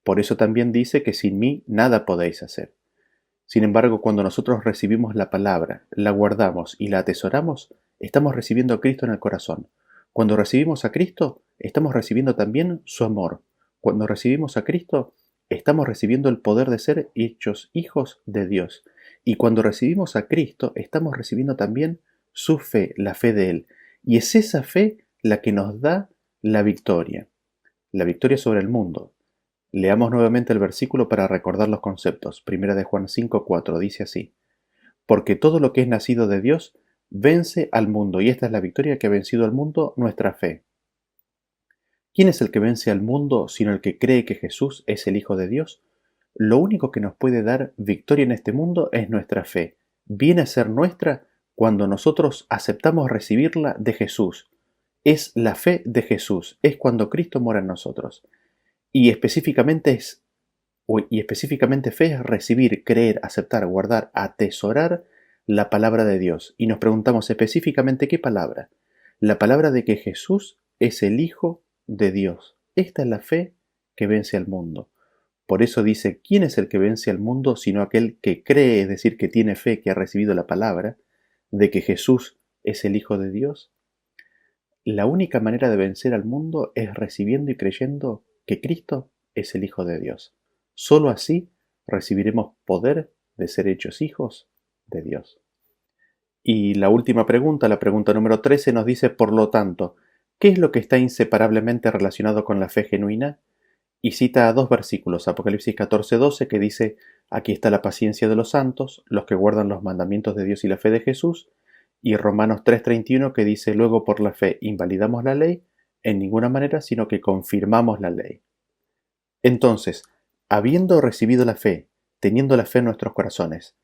[SPEAKER 3] Por eso también dice que sin mí nada podéis hacer. Sin embargo, cuando nosotros recibimos la palabra, la guardamos y la atesoramos, estamos recibiendo a Cristo en el corazón. Cuando recibimos a Cristo, estamos recibiendo también su amor. Cuando recibimos a Cristo, estamos recibiendo el poder de ser hechos hijos de Dios. Y cuando recibimos a Cristo, estamos recibiendo también su fe, la fe de Él. Y es esa fe la que nos da la victoria sobre el mundo. Leamos nuevamente el versículo para recordar los conceptos. Primera de Juan 5:4 dice así: porque todo lo que es nacido de Dios vence al mundo, y esta es la victoria que ha vencido al mundo, nuestra fe. ¿Quién es el que vence al mundo sino el que cree que Jesús es el Hijo de Dios? Lo único que nos puede dar victoria en este mundo es nuestra fe. Viene a ser nuestra cuando nosotros aceptamos recibirla de Jesús. Es la fe de Jesús, es cuando Cristo mora en nosotros. Y específicamente fe es recibir, creer, aceptar, guardar, atesorar la palabra de Dios. Y nos preguntamos específicamente ¿qué palabra? La palabra de que Jesús es el Hijo de Dios. Esta es la fe que vence al mundo. Por eso dice, ¿quién es el que vence al mundo sino aquel que cree, es decir, que tiene fe, que ha recibido la palabra de que Jesús es el Hijo de Dios? La única manera de vencer al mundo es recibiendo y creyendo que Cristo es el Hijo de Dios. Solo así recibiremos poder de ser hechos hijos de Dios. Y la última pregunta, la pregunta número 13, nos dice, por lo tanto, ¿qué es lo que está inseparablemente relacionado con la fe genuina? Y cita a dos versículos, Apocalipsis 14:12, que dice, aquí está la paciencia de los santos, los que guardan los mandamientos de Dios y la fe de Jesús, y Romanos 3:31, que dice, luego por la fe invalidamos la ley, en ninguna manera, sino que confirmamos la ley. Entonces, habiendo recibido la fe, teniendo la fe en nuestros corazones,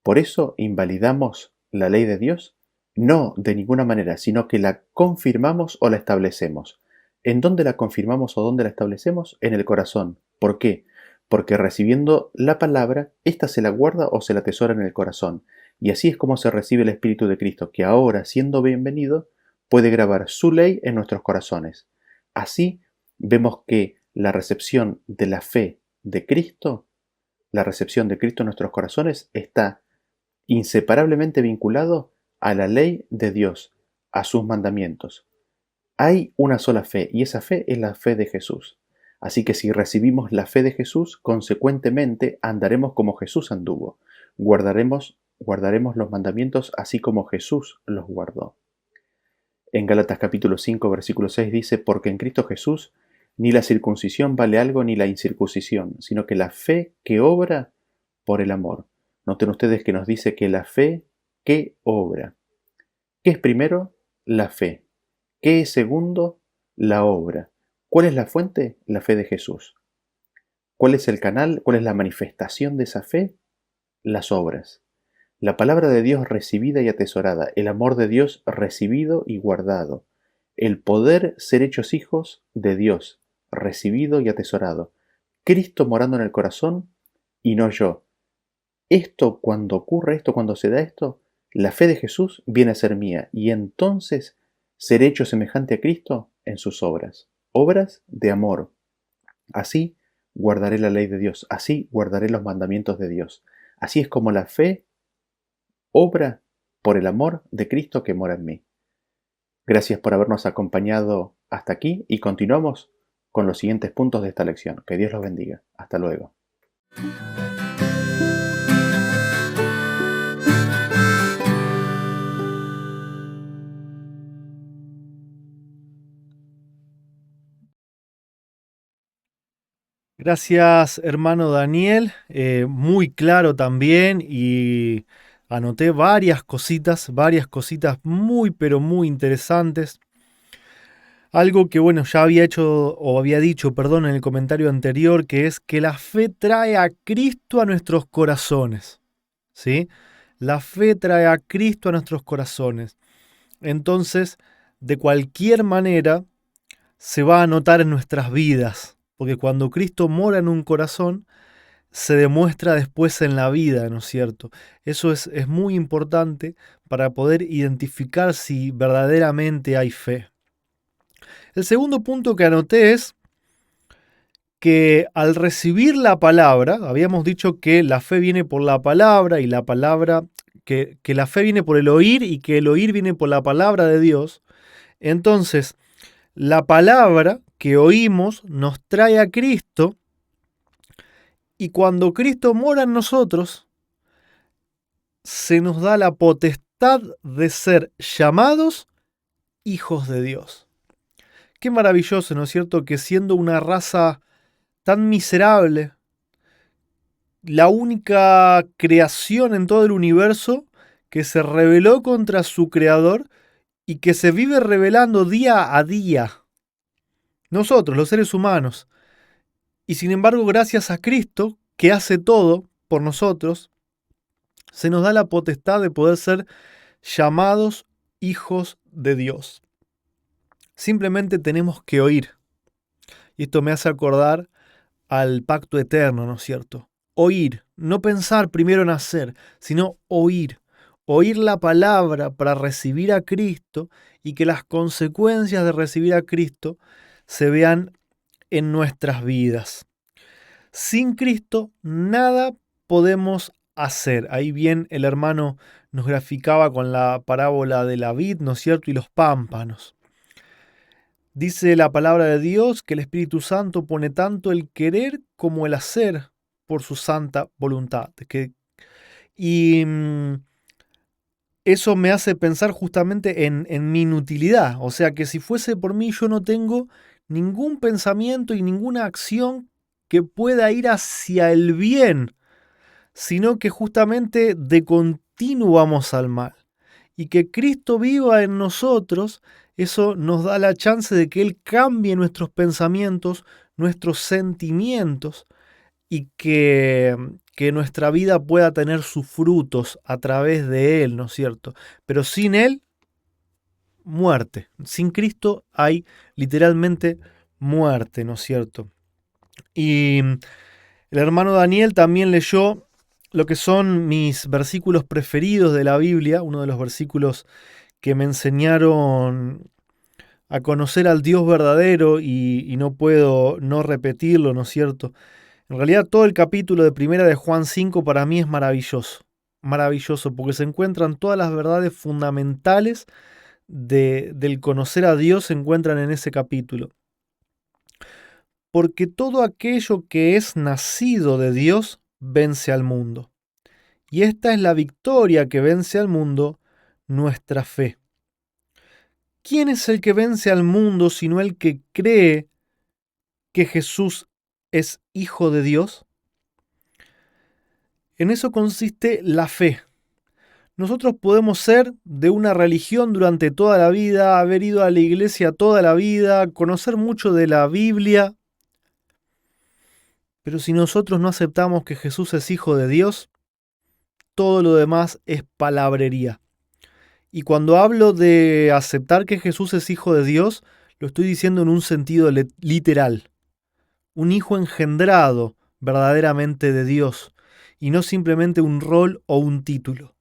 [SPEAKER 3] ¿por eso invalidamos la ley de Dios? No, de ninguna manera, sino que la confirmamos o la establecemos. ¿En dónde la confirmamos o dónde la establecemos? En el corazón. ¿Por qué? Porque recibiendo la palabra, ésta se la guarda o se la atesora en el corazón. Y así es como se recibe el Espíritu de Cristo, que ahora, siendo bienvenido, puede grabar su ley en nuestros corazones. Así vemos que la recepción de la fe de Cristo, la recepción de Cristo en nuestros corazones, está inseparablemente vinculado a la ley de Dios, a sus mandamientos. Hay una sola fe y esa fe es la fe de Jesús. Así que si recibimos la fe de Jesús, consecuentemente andaremos como Jesús anduvo. Guardaremos los mandamientos así como Jesús los guardó. En Gálatas capítulo 5, versículo 6 dice, porque en Cristo Jesús ni la circuncisión vale algo ni la incircuncisión, sino que la fe que obra por el amor. Noten ustedes que nos dice que la fe que obra. ¿Qué es primero? La fe. ¿Qué es segundo? La obra. ¿Cuál es la fuente? La fe de Jesús. ¿Cuál es el canal? ¿Cuál es la manifestación de esa fe? Las obras. La palabra de Dios recibida y atesorada, el amor de Dios recibido y guardado, el poder ser hechos hijos de Dios, recibido y atesorado, Cristo morando en el corazón y no yo. Cuando ocurre esto, cuando se da esto, la fe de Jesús viene a ser mía y entonces seré hecho semejante a Cristo en sus obras, obras de amor. Así guardaré la ley de Dios, así guardaré los mandamientos de Dios. Así es como la fe obra por el amor de Cristo que mora en mí. Gracias por habernos acompañado hasta aquí y continuamos con los siguientes puntos de esta lección. Que Dios los bendiga. Hasta luego.
[SPEAKER 1] Gracias, hermano Daniel. Muy claro también y anoté varias cositas muy, pero muy interesantes. Algo que, bueno, ya había hecho o había dicho, perdón, en el comentario anterior, que es que la fe trae a Cristo a nuestros corazones. ¿Sí? La fe trae a Cristo a nuestros corazones. Entonces, de cualquier manera, se va a notar en nuestras vidas. Porque cuando Cristo mora en un corazón, se demuestra después en la vida, ¿no es cierto? Eso es muy importante para poder identificar si verdaderamente hay fe. El segundo punto que anoté es que al recibir la palabra, habíamos dicho que la fe viene por la palabra y la palabra, que la fe viene por el oír y que el oír viene por la palabra de Dios. Entonces, la palabra que oímos nos trae a Cristo y cuando Cristo mora en nosotros, se nos da la potestad de ser llamados hijos de Dios. Qué maravilloso, ¿no es cierto?, que siendo una raza tan miserable, la única creación en todo el universo que se rebeló contra su creador y que se vive rebelando día a día. Nosotros, los seres humanos. Y sin embargo, gracias a Cristo, que hace todo por nosotros, se nos da la potestad de poder ser llamados hijos de Dios. Simplemente tenemos que oír. Y esto me hace acordar al pacto eterno, ¿no es cierto? Oír, no pensar primero en hacer, sino oír. Oír la palabra para recibir a Cristo y que las consecuencias de recibir a Cristo se vean en nuestras vidas. Sin Cristo nada podemos hacer. Ahí bien el hermano nos graficaba con la parábola de la vid, ¿no es cierto? Y los pámpanos. Dice la palabra de Dios que el Espíritu Santo pone tanto el querer como el hacer por su santa voluntad. Y eso me hace pensar justamente en mi inutilidad. O sea que si fuese por mí yo no tengo ningún pensamiento y ninguna acción que pueda ir hacia el bien, sino que justamente de continuo vamos al mal. Y que Cristo viva en nosotros, eso nos da la chance de que Él cambie nuestros pensamientos, nuestros sentimientos, y que nuestra vida pueda tener sus frutos a través de Él, ¿no es cierto? Pero sin Él, muerte. Sin Cristo hay literalmente muerte, ¿no es cierto? Y el hermano Daniel también leyó lo que son mis versículos preferidos de la Biblia, uno de los versículos que me enseñaron a conocer al Dios verdadero y no puedo no repetirlo, ¿no es cierto? En realidad todo el capítulo de Primera de Juan 5 para mí es maravilloso, maravilloso, porque se encuentran todas las verdades fundamentales del conocer a Dios, se encuentran en ese capítulo. Porque todo aquello que es nacido de Dios vence al mundo. Y esta es la victoria que vence al mundo, nuestra fe. ¿Quién es el que vence al mundo sino el que cree que Jesús es Hijo de Dios? En eso consiste la fe. Nosotros podemos ser de una religión durante toda la vida, haber ido a la iglesia toda la vida, conocer mucho de la Biblia, pero si nosotros no aceptamos que Jesús es Hijo de Dios, todo lo demás es palabrería. Y cuando hablo de aceptar que Jesús es Hijo de Dios, lo estoy diciendo en un sentido literal. Un hijo engendrado verdaderamente de Dios, y no simplemente un rol o un título.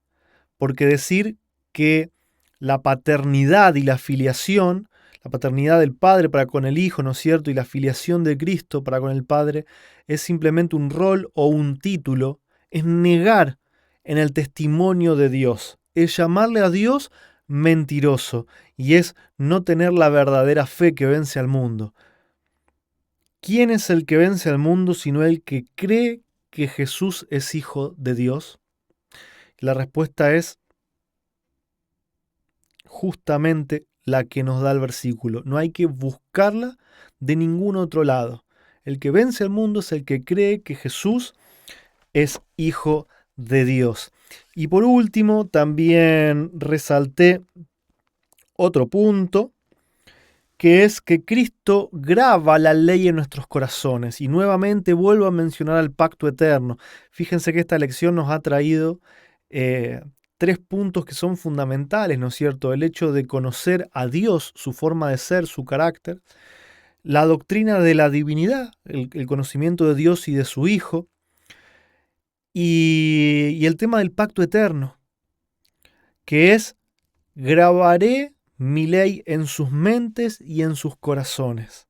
[SPEAKER 1] Porque decir que la paternidad y la filiación La paternidad del Padre para con el Hijo, ¿no es cierto? Y la filiación de Cristo para con el Padre es simplemente un rol o un título, es negar en el testimonio de Dios, es llamarle a Dios mentiroso y es no tener la verdadera fe que vence al mundo. ¿Quién es el que vence al mundo sino el que cree que Jesús es hijo de Dios? La respuesta es justamente la que nos da el versículo. No hay que buscarla de ningún otro lado. El que vence al mundo es el que cree que Jesús es hijo de Dios. Y por último, también resalté otro punto, que es que Cristo graba la ley en nuestros corazones. Y nuevamente vuelvo a mencionar al pacto eterno. Fíjense que esta lección nos ha traído tres puntos que son fundamentales, ¿no es cierto? El hecho de conocer a Dios, su forma de ser, su carácter, la doctrina de la divinidad, el conocimiento de Dios y de su Hijo, y el tema del pacto eterno, que es grabaré mi ley en sus mentes y en sus corazones.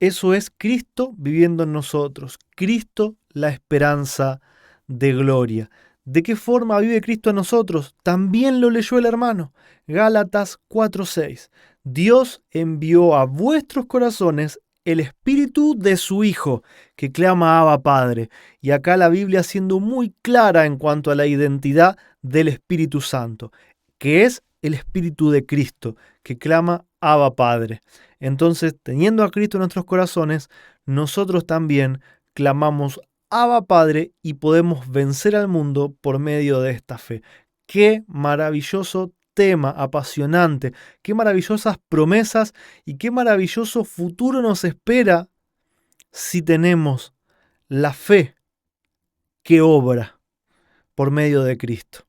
[SPEAKER 1] Eso es Cristo viviendo en nosotros, Cristo la esperanza de gloria. ¿De qué forma vive Cristo en nosotros? También lo leyó el hermano. Gálatas 4:6. Dios envió a vuestros corazones el espíritu de su Hijo, que clama Abba Padre. Y acá la Biblia siendo muy clara en cuanto a la identidad del Espíritu Santo, que es el Espíritu de Cristo, que clama Abba Padre. Entonces, teniendo a Cristo en nuestros corazones, nosotros también clamamos Abba Padre y podemos vencer al mundo por medio de esta fe. Qué maravilloso tema, apasionante, qué maravillosas promesas y qué maravilloso futuro nos espera si tenemos la fe que obra por medio de Cristo.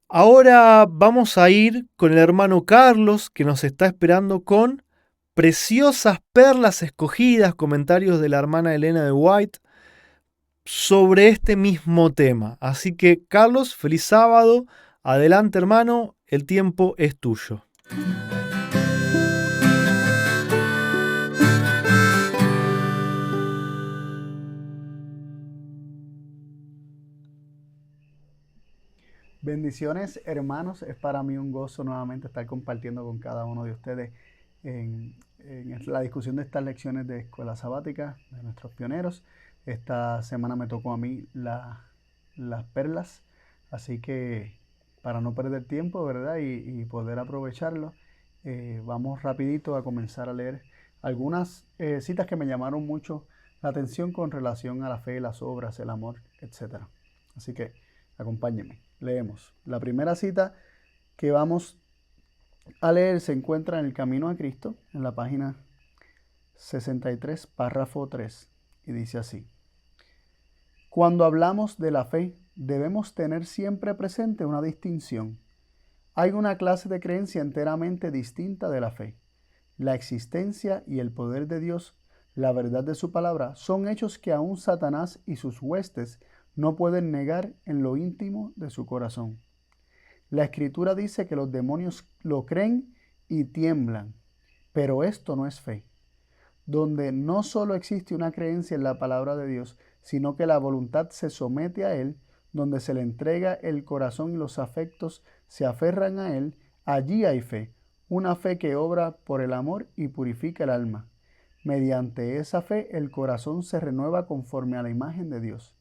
[SPEAKER 1] Ahora vamos a ir con el hermano Carlos, que nos está esperando con preciosas perlas escogidas, comentarios de la hermana Elena de White sobre este mismo tema. Así que, Carlos, feliz sábado. Adelante, hermano, el tiempo es tuyo.
[SPEAKER 4] Bendiciones, hermanos. Es para mí un gozo nuevamente estar compartiendo con cada uno de ustedes en la discusión de estas lecciones de escuela sabática de nuestros pioneros. Esta semana me tocó a mí las perlas, así que para no perder tiempo, ¿verdad? Y poder aprovecharlo, vamos rapidito a comenzar a leer algunas citas que me llamaron mucho la atención con relación a la fe, las obras, el amor, etc. Así que acompáñenme. Leemos. La primera cita que vamos a leer se encuentra en el Camino a Cristo, en la página 63, párrafo 3, y dice así: Cuando hablamos de la fe, debemos tener siempre presente una distinción. Hay una clase de creencia enteramente distinta de la fe. La existencia y el poder de Dios, la verdad de su palabra, son hechos que aún Satanás y sus huestes no pueden negar en lo íntimo de su corazón. La Escritura dice que los demonios lo creen y tiemblan, pero esto no es fe, donde no solo existe una creencia en la palabra de Dios, sino que la voluntad se somete a Él, donde se le entrega el corazón y los afectos se aferran a Él, allí hay fe, una fe que obra por el amor y purifica el alma. Mediante esa fe el corazón se renueva conforme a la imagen de Dios.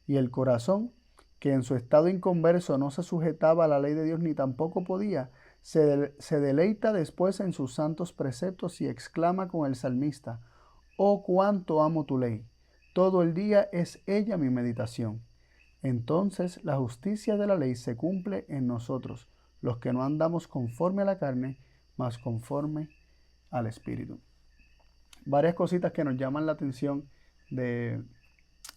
[SPEAKER 4] Y el corazón, que en su estado inconverso no se sujetaba a la ley de Dios ni tampoco podía, se deleita después en sus santos preceptos y exclama con el salmista: «Oh, cuánto amo tu ley! Todo el día es ella mi meditación». Entonces la justicia de la ley se cumple en nosotros, los que no andamos conforme a la carne, mas conforme al Espíritu. Varias cositas que nos llaman la atención de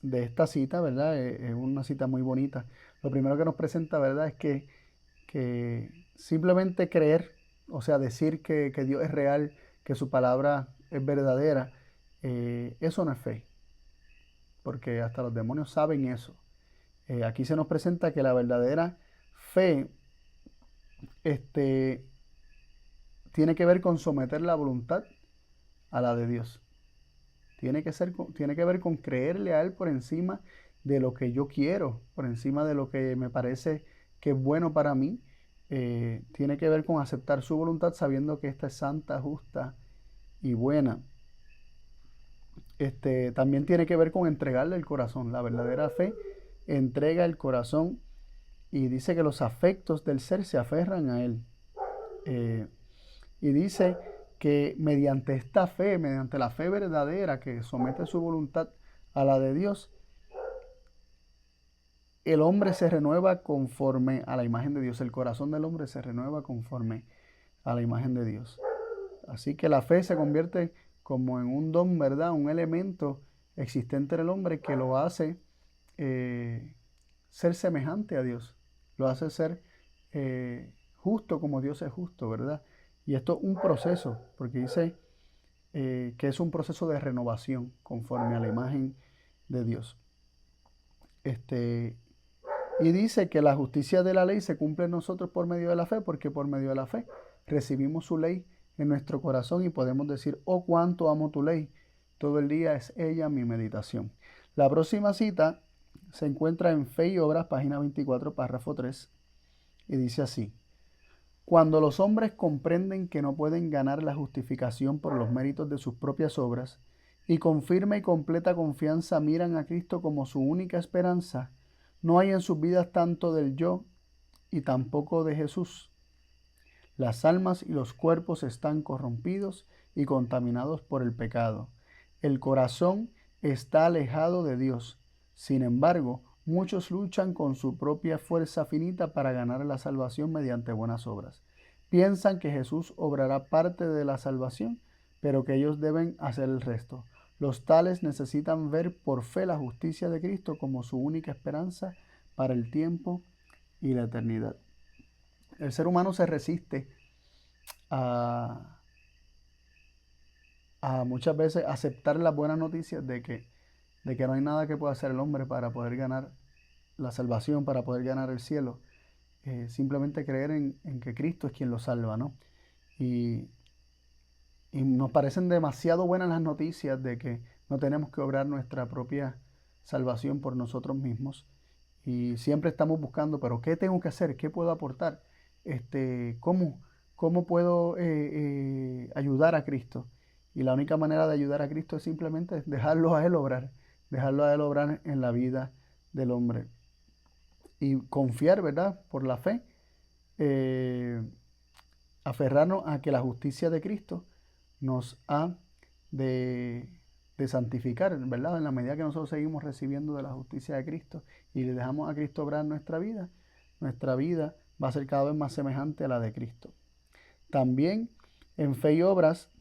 [SPEAKER 4] esta cita, ¿verdad? Es una cita muy bonita. Lo primero que nos presenta, ¿verdad?, es que simplemente creer, o sea, decir que Dios es real, que su palabra es verdadera, eso no es fe, porque hasta los demonios saben eso. Aquí se nos presenta que la verdadera fe tiene que ver con someter la voluntad a la de Dios. Tiene que ver con creerle a Él por encima de lo que yo quiero, por encima de lo que me parece que es bueno para mí. Tiene que ver con aceptar su voluntad sabiendo que esta es santa, justa y buena. También tiene que ver con entregarle el corazón. La verdadera fe entrega el corazón y dice que los afectos del ser se aferran a Él. Y dice que mediante esta fe, mediante la fe verdadera que somete su voluntad a la de Dios, el hombre se renueva conforme a la imagen de Dios. El corazón del hombre se renueva conforme a la imagen de Dios. Así que la fe se convierte como en un don, ¿verdad? Un elemento existente en el hombre que lo hace ser semejante a Dios. Lo hace ser justo como Dios es justo, ¿verdad? Y esto es un proceso, porque dice que es un proceso de renovación conforme a la imagen de Dios. Y dice que la justicia de la ley se cumple en nosotros por medio de la fe, porque por medio de la fe recibimos su ley en nuestro corazón y podemos decir, oh, cuánto amo tu ley. Todo el día es ella mi meditación. La próxima cita se encuentra en Fe y Obras, página 24, párrafo 3, y dice así: cuando los hombres comprenden que no pueden ganar la justificación por los méritos de sus propias obras, y con firme y completa confianza miran a Cristo como su única esperanza, no hay en sus vidas tanto del yo y tampoco de Jesús. Las almas y los cuerpos están corrompidos y contaminados por el pecado. El corazón está alejado de Dios. Sin embargo, muchos luchan con su propia fuerza finita para ganar la salvación mediante buenas obras. Piensan que Jesús obrará parte de la salvación, pero que ellos deben hacer el resto. Los tales necesitan ver por fe la justicia de Cristo como su única esperanza para el tiempo y la eternidad. El ser humano se resiste a muchas veces aceptar las buenas noticias de que no hay nada que pueda hacer el hombre para poder ganar la salvación, para poder ganar el cielo. Simplemente creer en que Cristo es quien lo salva, ¿no? Y nos parecen demasiado buenas las noticias de que no tenemos que obrar nuestra propia salvación por nosotros mismos. Y siempre estamos buscando, pero ¿qué tengo que hacer? ¿Qué puedo aportar? ¿Cómo puedo ayudar a Cristo? Y la única manera de ayudar a Cristo es simplemente dejarlo a Él obrar en la vida del hombre. Y confiar, ¿verdad? Por la fe, aferrarnos a que la justicia de Cristo nos ha de santificar, ¿verdad? En la medida que nosotros seguimos recibiendo de la justicia de Cristo y le dejamos a Cristo obrar en nuestra vida va a ser cada vez más semejante a la de Cristo. También en Fe y Obras,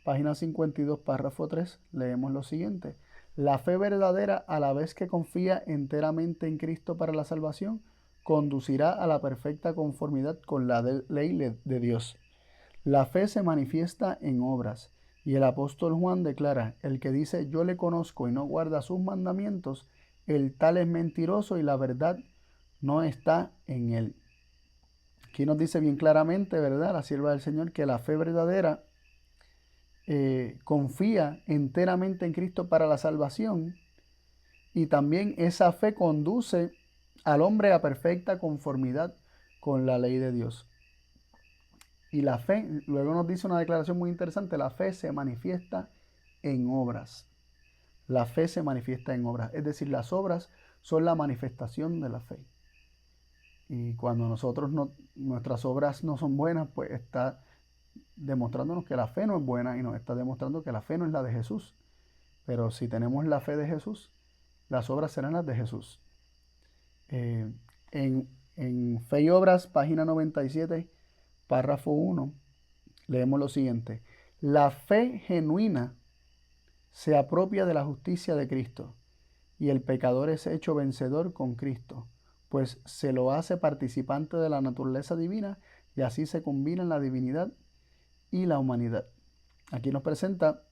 [SPEAKER 4] página 52, párrafo 3, leemos lo siguiente: la fe verdadera, a la vez que confía enteramente en Cristo para la salvación, conducirá a la perfecta conformidad con la ley de Dios. La fe se manifiesta en obras, y el apóstol Juan declara: el que dice yo le conozco y no guarda sus mandamientos, el tal es mentiroso y la verdad no está en él. Aquí nos dice bien claramente, ¿verdad?, la sierva del Señor, que la fe verdadera confía enteramente en Cristo para la salvación, y también esa fe conduce al hombre a perfecta conformidad con la ley de Dios. Y la fe, luego nos dice una declaración muy interesante: la fe se manifiesta en obras. La fe se manifiesta en obras, es decir, las obras son la manifestación de la fe. Y cuando nuestras obras no son buenas, pues está demostrándonos que la fe no es buena y nos está demostrando que la fe no es la de Jesús. Pero si tenemos la fe de Jesús, las obras serán las de Jesús. En Fe y Obras, página 97, párrafo 1, leemos lo siguiente: la fe genuina se apropia de la justicia de Cristo, y el pecador es hecho vencedor con Cristo, pues se lo hace participante de la naturaleza divina, y así se combinan la divinidad y la humanidad. Aquí nos presenta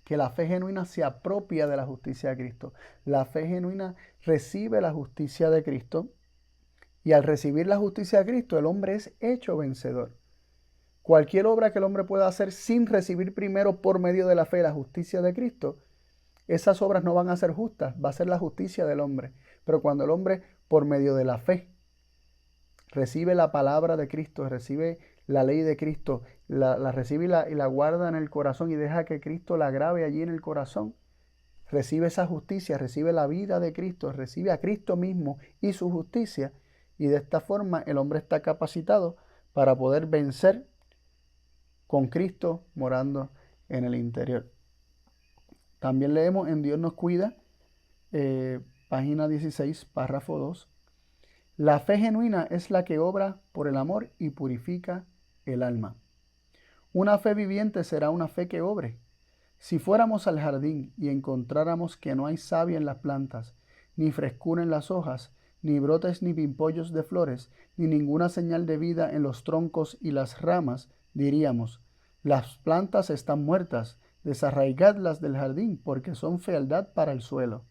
[SPEAKER 4] que la fe genuina se apropia de la justicia de Cristo. La fe genuina recibe la justicia de Cristo, y al recibir la justicia de Cristo, el hombre es hecho vencedor. Cualquier obra que el hombre pueda hacer sin recibir primero por medio de la fe la justicia de Cristo, esas obras no van a ser justas, va a ser la justicia del hombre. Pero cuando el hombre, por medio de la fe, recibe la palabra de Cristo, recibe la ley de Cristo, la recibe y la guarda en el corazón y deja que Cristo la grabe allí en el corazón, recibe esa justicia, recibe la vida de Cristo, recibe a Cristo mismo y su justicia, y de esta forma el hombre está capacitado para poder vencer con Cristo morando en el interior. También leemos en Dios nos cuida, página 16, párrafo 2. La fe genuina es la que obra por el amor y purifica el alma. Una fe viviente será una fe que obre. Si fuéramos al jardín y encontráramos que no hay savia en las plantas, ni frescura en las hojas, ni brotes ni pimpollos de flores, ni ninguna señal de vida en los troncos y las ramas, diríamos, las plantas están muertas, desarraigadlas del jardín, porque son fealdad para el suelo.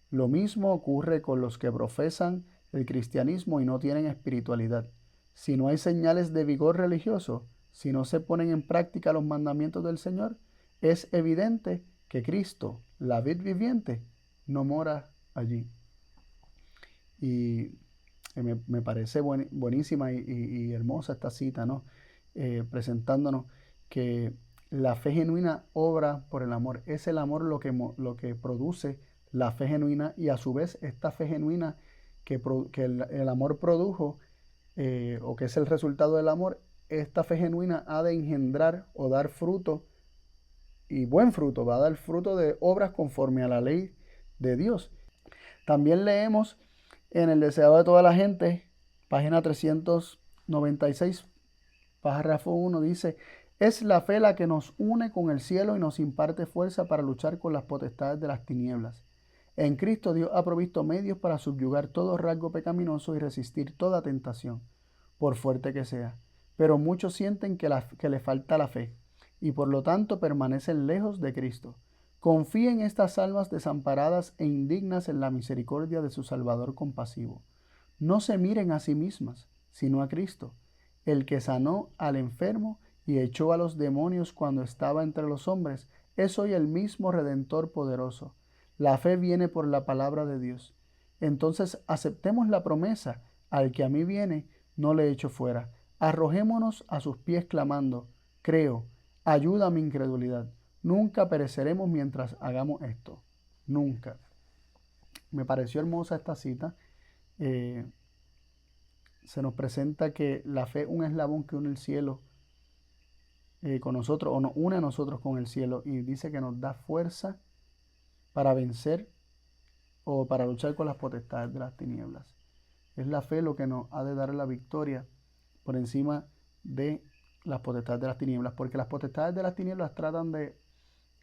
[SPEAKER 4] Lo mismo ocurre con los que profesan el cristianismo y no tienen espiritualidad. Si no hay señales de vigor religioso, si no se ponen en práctica los mandamientos del Señor, es evidente que Cristo, la vid viviente, no mora allí. Y me parece buenísima y hermosa esta cita, ¿no? Presentándonos que la fe genuina obra por el amor. Es el amor lo que produce la fe genuina, y a su vez esta fe genuina que el amor produjo, o que es el resultado del amor, esta fe genuina ha de engendrar o dar fruto, y buen fruto, va a dar fruto de obras conforme a la ley de Dios. También leemos en El deseado de toda la gente, página 396, párrafo 1, dice: es la fe la que nos une con el cielo y nos imparte fuerza para luchar con las potestades de las tinieblas. En Cristo Dios ha provisto medios para subyugar todo rasgo pecaminoso y resistir toda tentación, por fuerte que sea. Pero muchos sienten que le falta la fe, y por lo tanto permanecen lejos de Cristo. Confíen estas almas desamparadas e indignas en la misericordia de su Salvador compasivo. No se miren a sí mismas, sino a Cristo, el que sanó al enfermo y echó a los demonios cuando estaba entre los hombres, es hoy el mismo Redentor poderoso. La fe viene por la palabra de Dios. Entonces aceptemos la promesa: al que a mí viene, no le echo fuera. Arrojémonos a sus pies clamando: creo, ayuda a mi incredulidad. Nunca pereceremos mientras hagamos esto. Nunca. Me pareció hermosa esta cita. Se nos presenta que la fe es un eslabón que une el cielo con nosotros, o nos une a nosotros con el cielo, y dice que nos da fuerza para vencer o para luchar con las potestades de las tinieblas. Es la fe lo que nos ha de dar la victoria por encima de las potestades de las tinieblas, porque las potestades de las tinieblas tratan de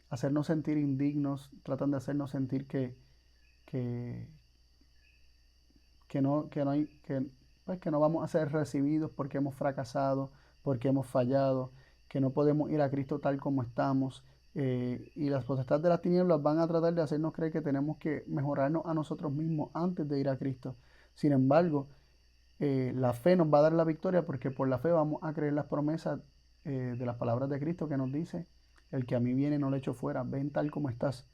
[SPEAKER 4] hacernos sentir indignos, tratan de hacernos sentir que no vamos a ser recibidos porque hemos fracasado, porque hemos fallado, que no podemos ir a Cristo tal como estamos. Y las potestades de las tinieblas van a tratar de hacernos creer que tenemos que mejorarnos a nosotros mismos antes de ir a Cristo. Sin embargo, la fe nos va a dar la victoria, porque por la fe vamos a creer las promesas de las palabras de Cristo, que nos dice: el que a mí viene no le echo fuera, ven tal como estás.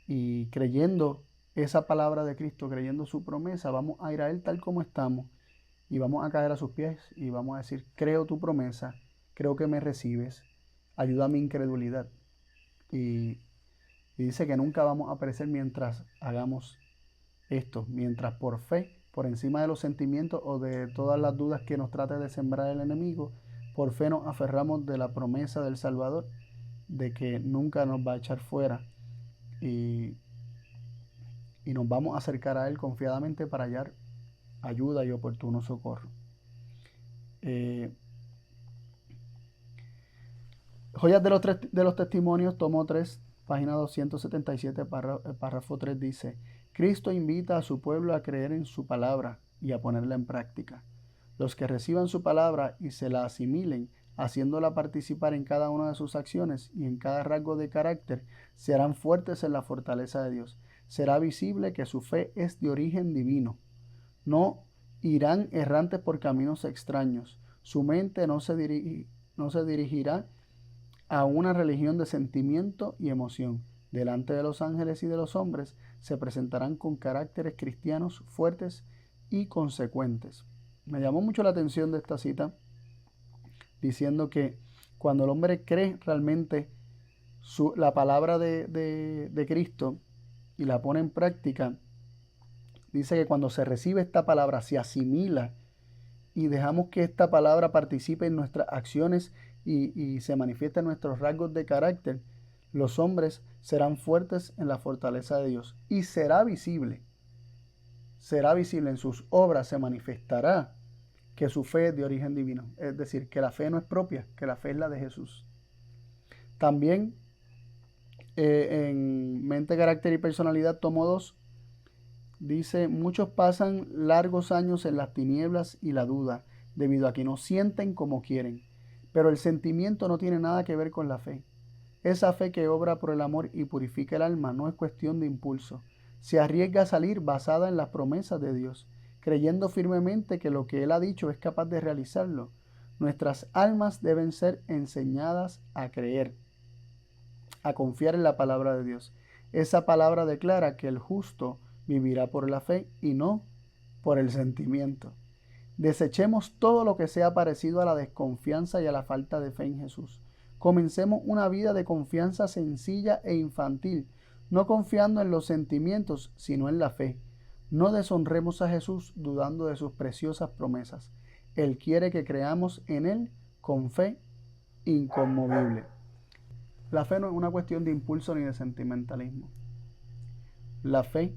[SPEAKER 4] Y creyendo esa palabra de Cristo, creyendo su promesa, vamos a ir a Él tal como estamos, y vamos a caer a sus pies y vamos a decir: creo tu promesa, creo que me recibes, ayuda a mi incredulidad. Y dice que nunca vamos a perecer mientras hagamos esto, mientras por fe, por encima de los sentimientos o de todas las dudas que nos trate de sembrar el enemigo, por fe nos aferramos de la promesa del Salvador, de que nunca nos va a echar fuera, y nos vamos a acercar a Él confiadamente para hallar ayuda y oportuno socorro. Joyas de los Testimonios, tomo 3, página 277, párrafo 3, dice: Cristo invita a su pueblo a creer en su palabra y a ponerla en práctica. Los que reciban su palabra y se la asimilen, haciéndola participar en cada una de sus acciones y en cada rasgo de carácter, serán fuertes en la fortaleza de Dios. Será visible que su fe es de origen divino. No irán errantes por caminos extraños. Su mente no se dirigirá a una religión de sentimiento y emoción. Delante de los ángeles y de los hombres se presentarán con caracteres cristianos fuertes y consecuentes. Me llamó mucho la atención de esta cita, diciendo que cuando el hombre cree realmente la palabra de Cristo y la pone en práctica, dice que cuando se recibe esta palabra se asimila y dejamos que esta palabra participe en nuestras acciones y se manifiesta en nuestros rasgos de carácter, los hombres serán fuertes en la fortaleza de Dios y será visible en sus obras, se manifestará que su fe es de origen divino, es decir, que la fe no es propia, que la fe es la de Jesús. También en Mente, Carácter y Personalidad, tomo 2, dice: muchos pasan largos años en las tinieblas y la duda, debido a que no sienten como quieren. Pero el sentimiento no tiene nada que ver con la fe. Esa fe que obra por el amor y purifica el alma no es cuestión de impulso. Se arriesga a salir basada en las promesas de Dios, creyendo firmemente que lo que Él ha dicho es capaz de realizarlo. Nuestras almas deben ser enseñadas a creer, a confiar en la palabra de Dios. Esa palabra declara que el justo vivirá por la fe y no por el sentimiento. Desechemos todo lo que sea parecido a la desconfianza y a la falta de fe en Jesús. Comencemos una vida de confianza sencilla e infantil, no confiando en los sentimientos, sino en la fe. No deshonremos a Jesús dudando de sus preciosas promesas. Él quiere que creamos en Él con fe inconmovible. La fe no es una cuestión de impulso ni de sentimentalismo. La fe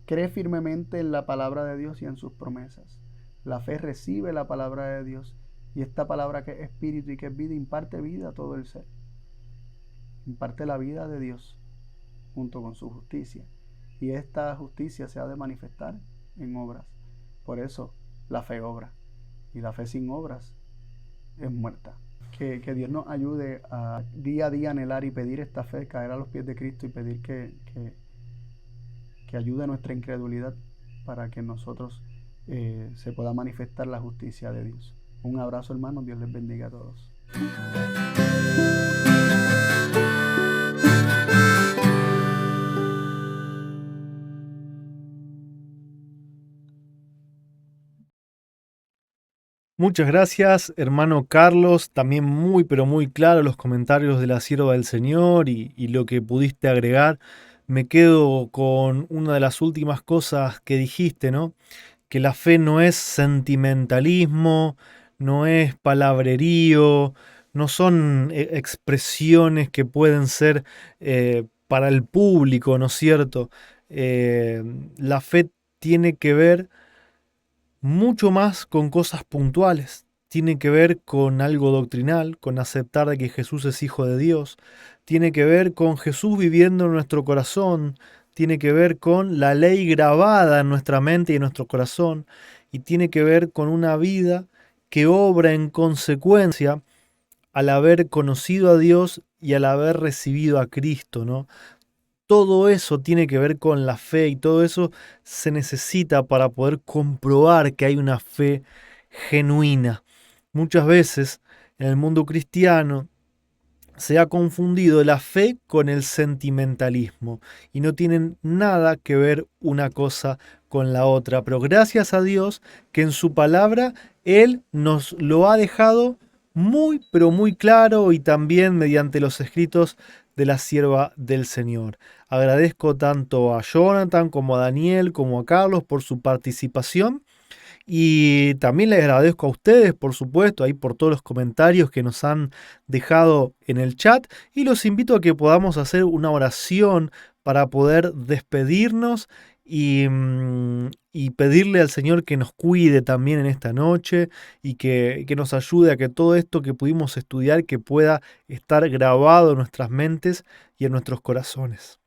[SPEAKER 4] cree firmemente en la palabra de Dios y en sus promesas. La fe recibe la palabra de Dios y esta palabra, que es espíritu y que es vida, imparte vida a todo el ser. Imparte la vida de Dios junto con su justicia. Y esta justicia se ha de manifestar en obras. Por eso la fe obra. Y la fe sin obras es muerta. Que Dios nos ayude a día anhelar y pedir esta fe, caer a los pies de Cristo y pedir que ayude a nuestra incredulidad para que nosotros se pueda manifestar la justicia de Dios. Un abrazo, hermanos. Dios les bendiga a todos.
[SPEAKER 1] Muchas gracias, hermano Carlos. También muy, pero muy claro los comentarios de la sierva del Señor y lo que pudiste agregar. Me quedo con una de las últimas cosas que dijiste, ¿no? Que la fe no es sentimentalismo, no es palabrerío, no son expresiones que pueden ser para el público, ¿no es cierto? La fe tiene que ver mucho más con cosas puntuales. Tiene que ver con algo doctrinal, con aceptar de que Jesús es Hijo de Dios. Tiene que ver con Jesús viviendo en nuestro corazón. Tiene que ver con la ley grabada en nuestra mente y en nuestro corazón. Y tiene que ver con una vida que obra en consecuencia al haber conocido a Dios y al haber recibido a Cristo, ¿no? Todo eso tiene que ver con la fe y todo eso se necesita para poder comprobar que hay una fe genuina. Muchas veces en el mundo cristiano se ha confundido la fe con el sentimentalismo y no tienen nada que ver una cosa con la otra. Pero gracias a Dios que en su palabra Él nos lo ha dejado muy, pero muy claro y también mediante los escritos de la sierva del Señor. Agradezco tanto a Jonathan como a Daniel como a Carlos por su participación. Y también les agradezco a ustedes, por supuesto, ahí por todos los comentarios que nos han dejado en el chat. Y los invito a que podamos hacer una oración para poder despedirnos y pedirle al Señor que nos cuide también en esta noche y que nos ayude a que todo esto que pudimos estudiar que pueda estar grabado en nuestras mentes y en nuestros corazones.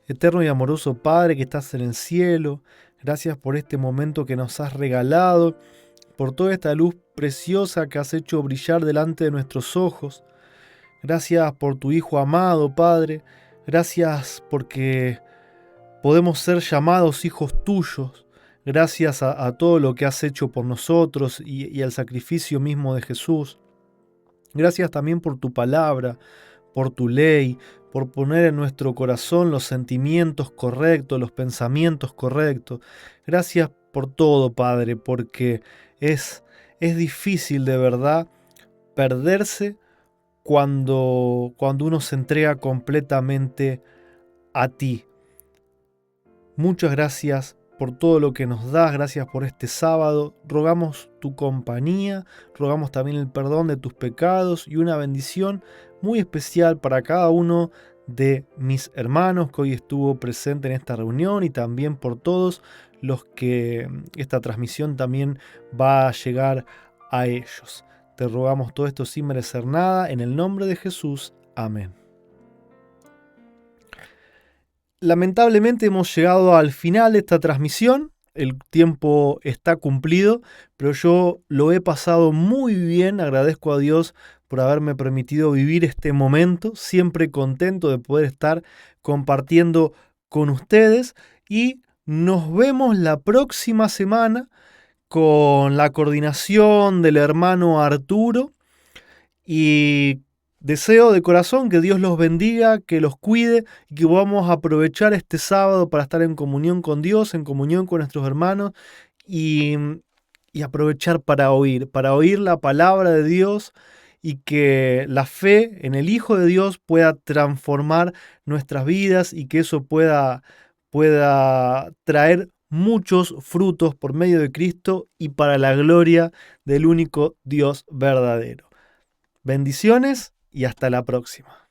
[SPEAKER 1] Eterno y amoroso Padre que estás en el cielo, gracias por este momento que nos has regalado, por toda esta luz preciosa que has hecho brillar delante de nuestros ojos. Gracias por tu Hijo amado, Padre. Gracias porque podemos ser llamados hijos tuyos, gracias a todo lo que has hecho por nosotros y al sacrificio mismo de Jesús. Gracias también por tu palabra, por tu ley, por poner en nuestro corazón los sentimientos correctos, los pensamientos correctos. Gracias por todo, Padre, porque es difícil de verdad perderse cuando uno se entrega completamente a ti. Muchas gracias por todo lo que nos das, gracias por este sábado. Rogamos tu compañía, rogamos también el perdón de tus pecados y una bendición muy especial para cada uno de mis hermanos que hoy estuvo presente en esta reunión y también por todos los que esta transmisión también va a llegar a ellos. Te rogamos todo esto sin merecer nada, en el nombre de Jesús. Amén. Lamentablemente hemos llegado al final de esta transmisión, el tiempo está cumplido, pero yo lo he pasado muy bien, agradezco a Dios por haberme permitido vivir este momento, siempre contento de poder estar compartiendo con ustedes y nos vemos la próxima semana con la coordinación del hermano Arturo y deseo de corazón que Dios los bendiga, que los cuide y que podamos aprovechar este sábado para estar en comunión con Dios, en comunión con nuestros hermanos y aprovechar para oír la palabra de Dios y que la fe en el Hijo de Dios pueda transformar nuestras vidas y que eso pueda traer muchos frutos por medio de Cristo y para la gloria del único Dios verdadero. Bendiciones y hasta la próxima.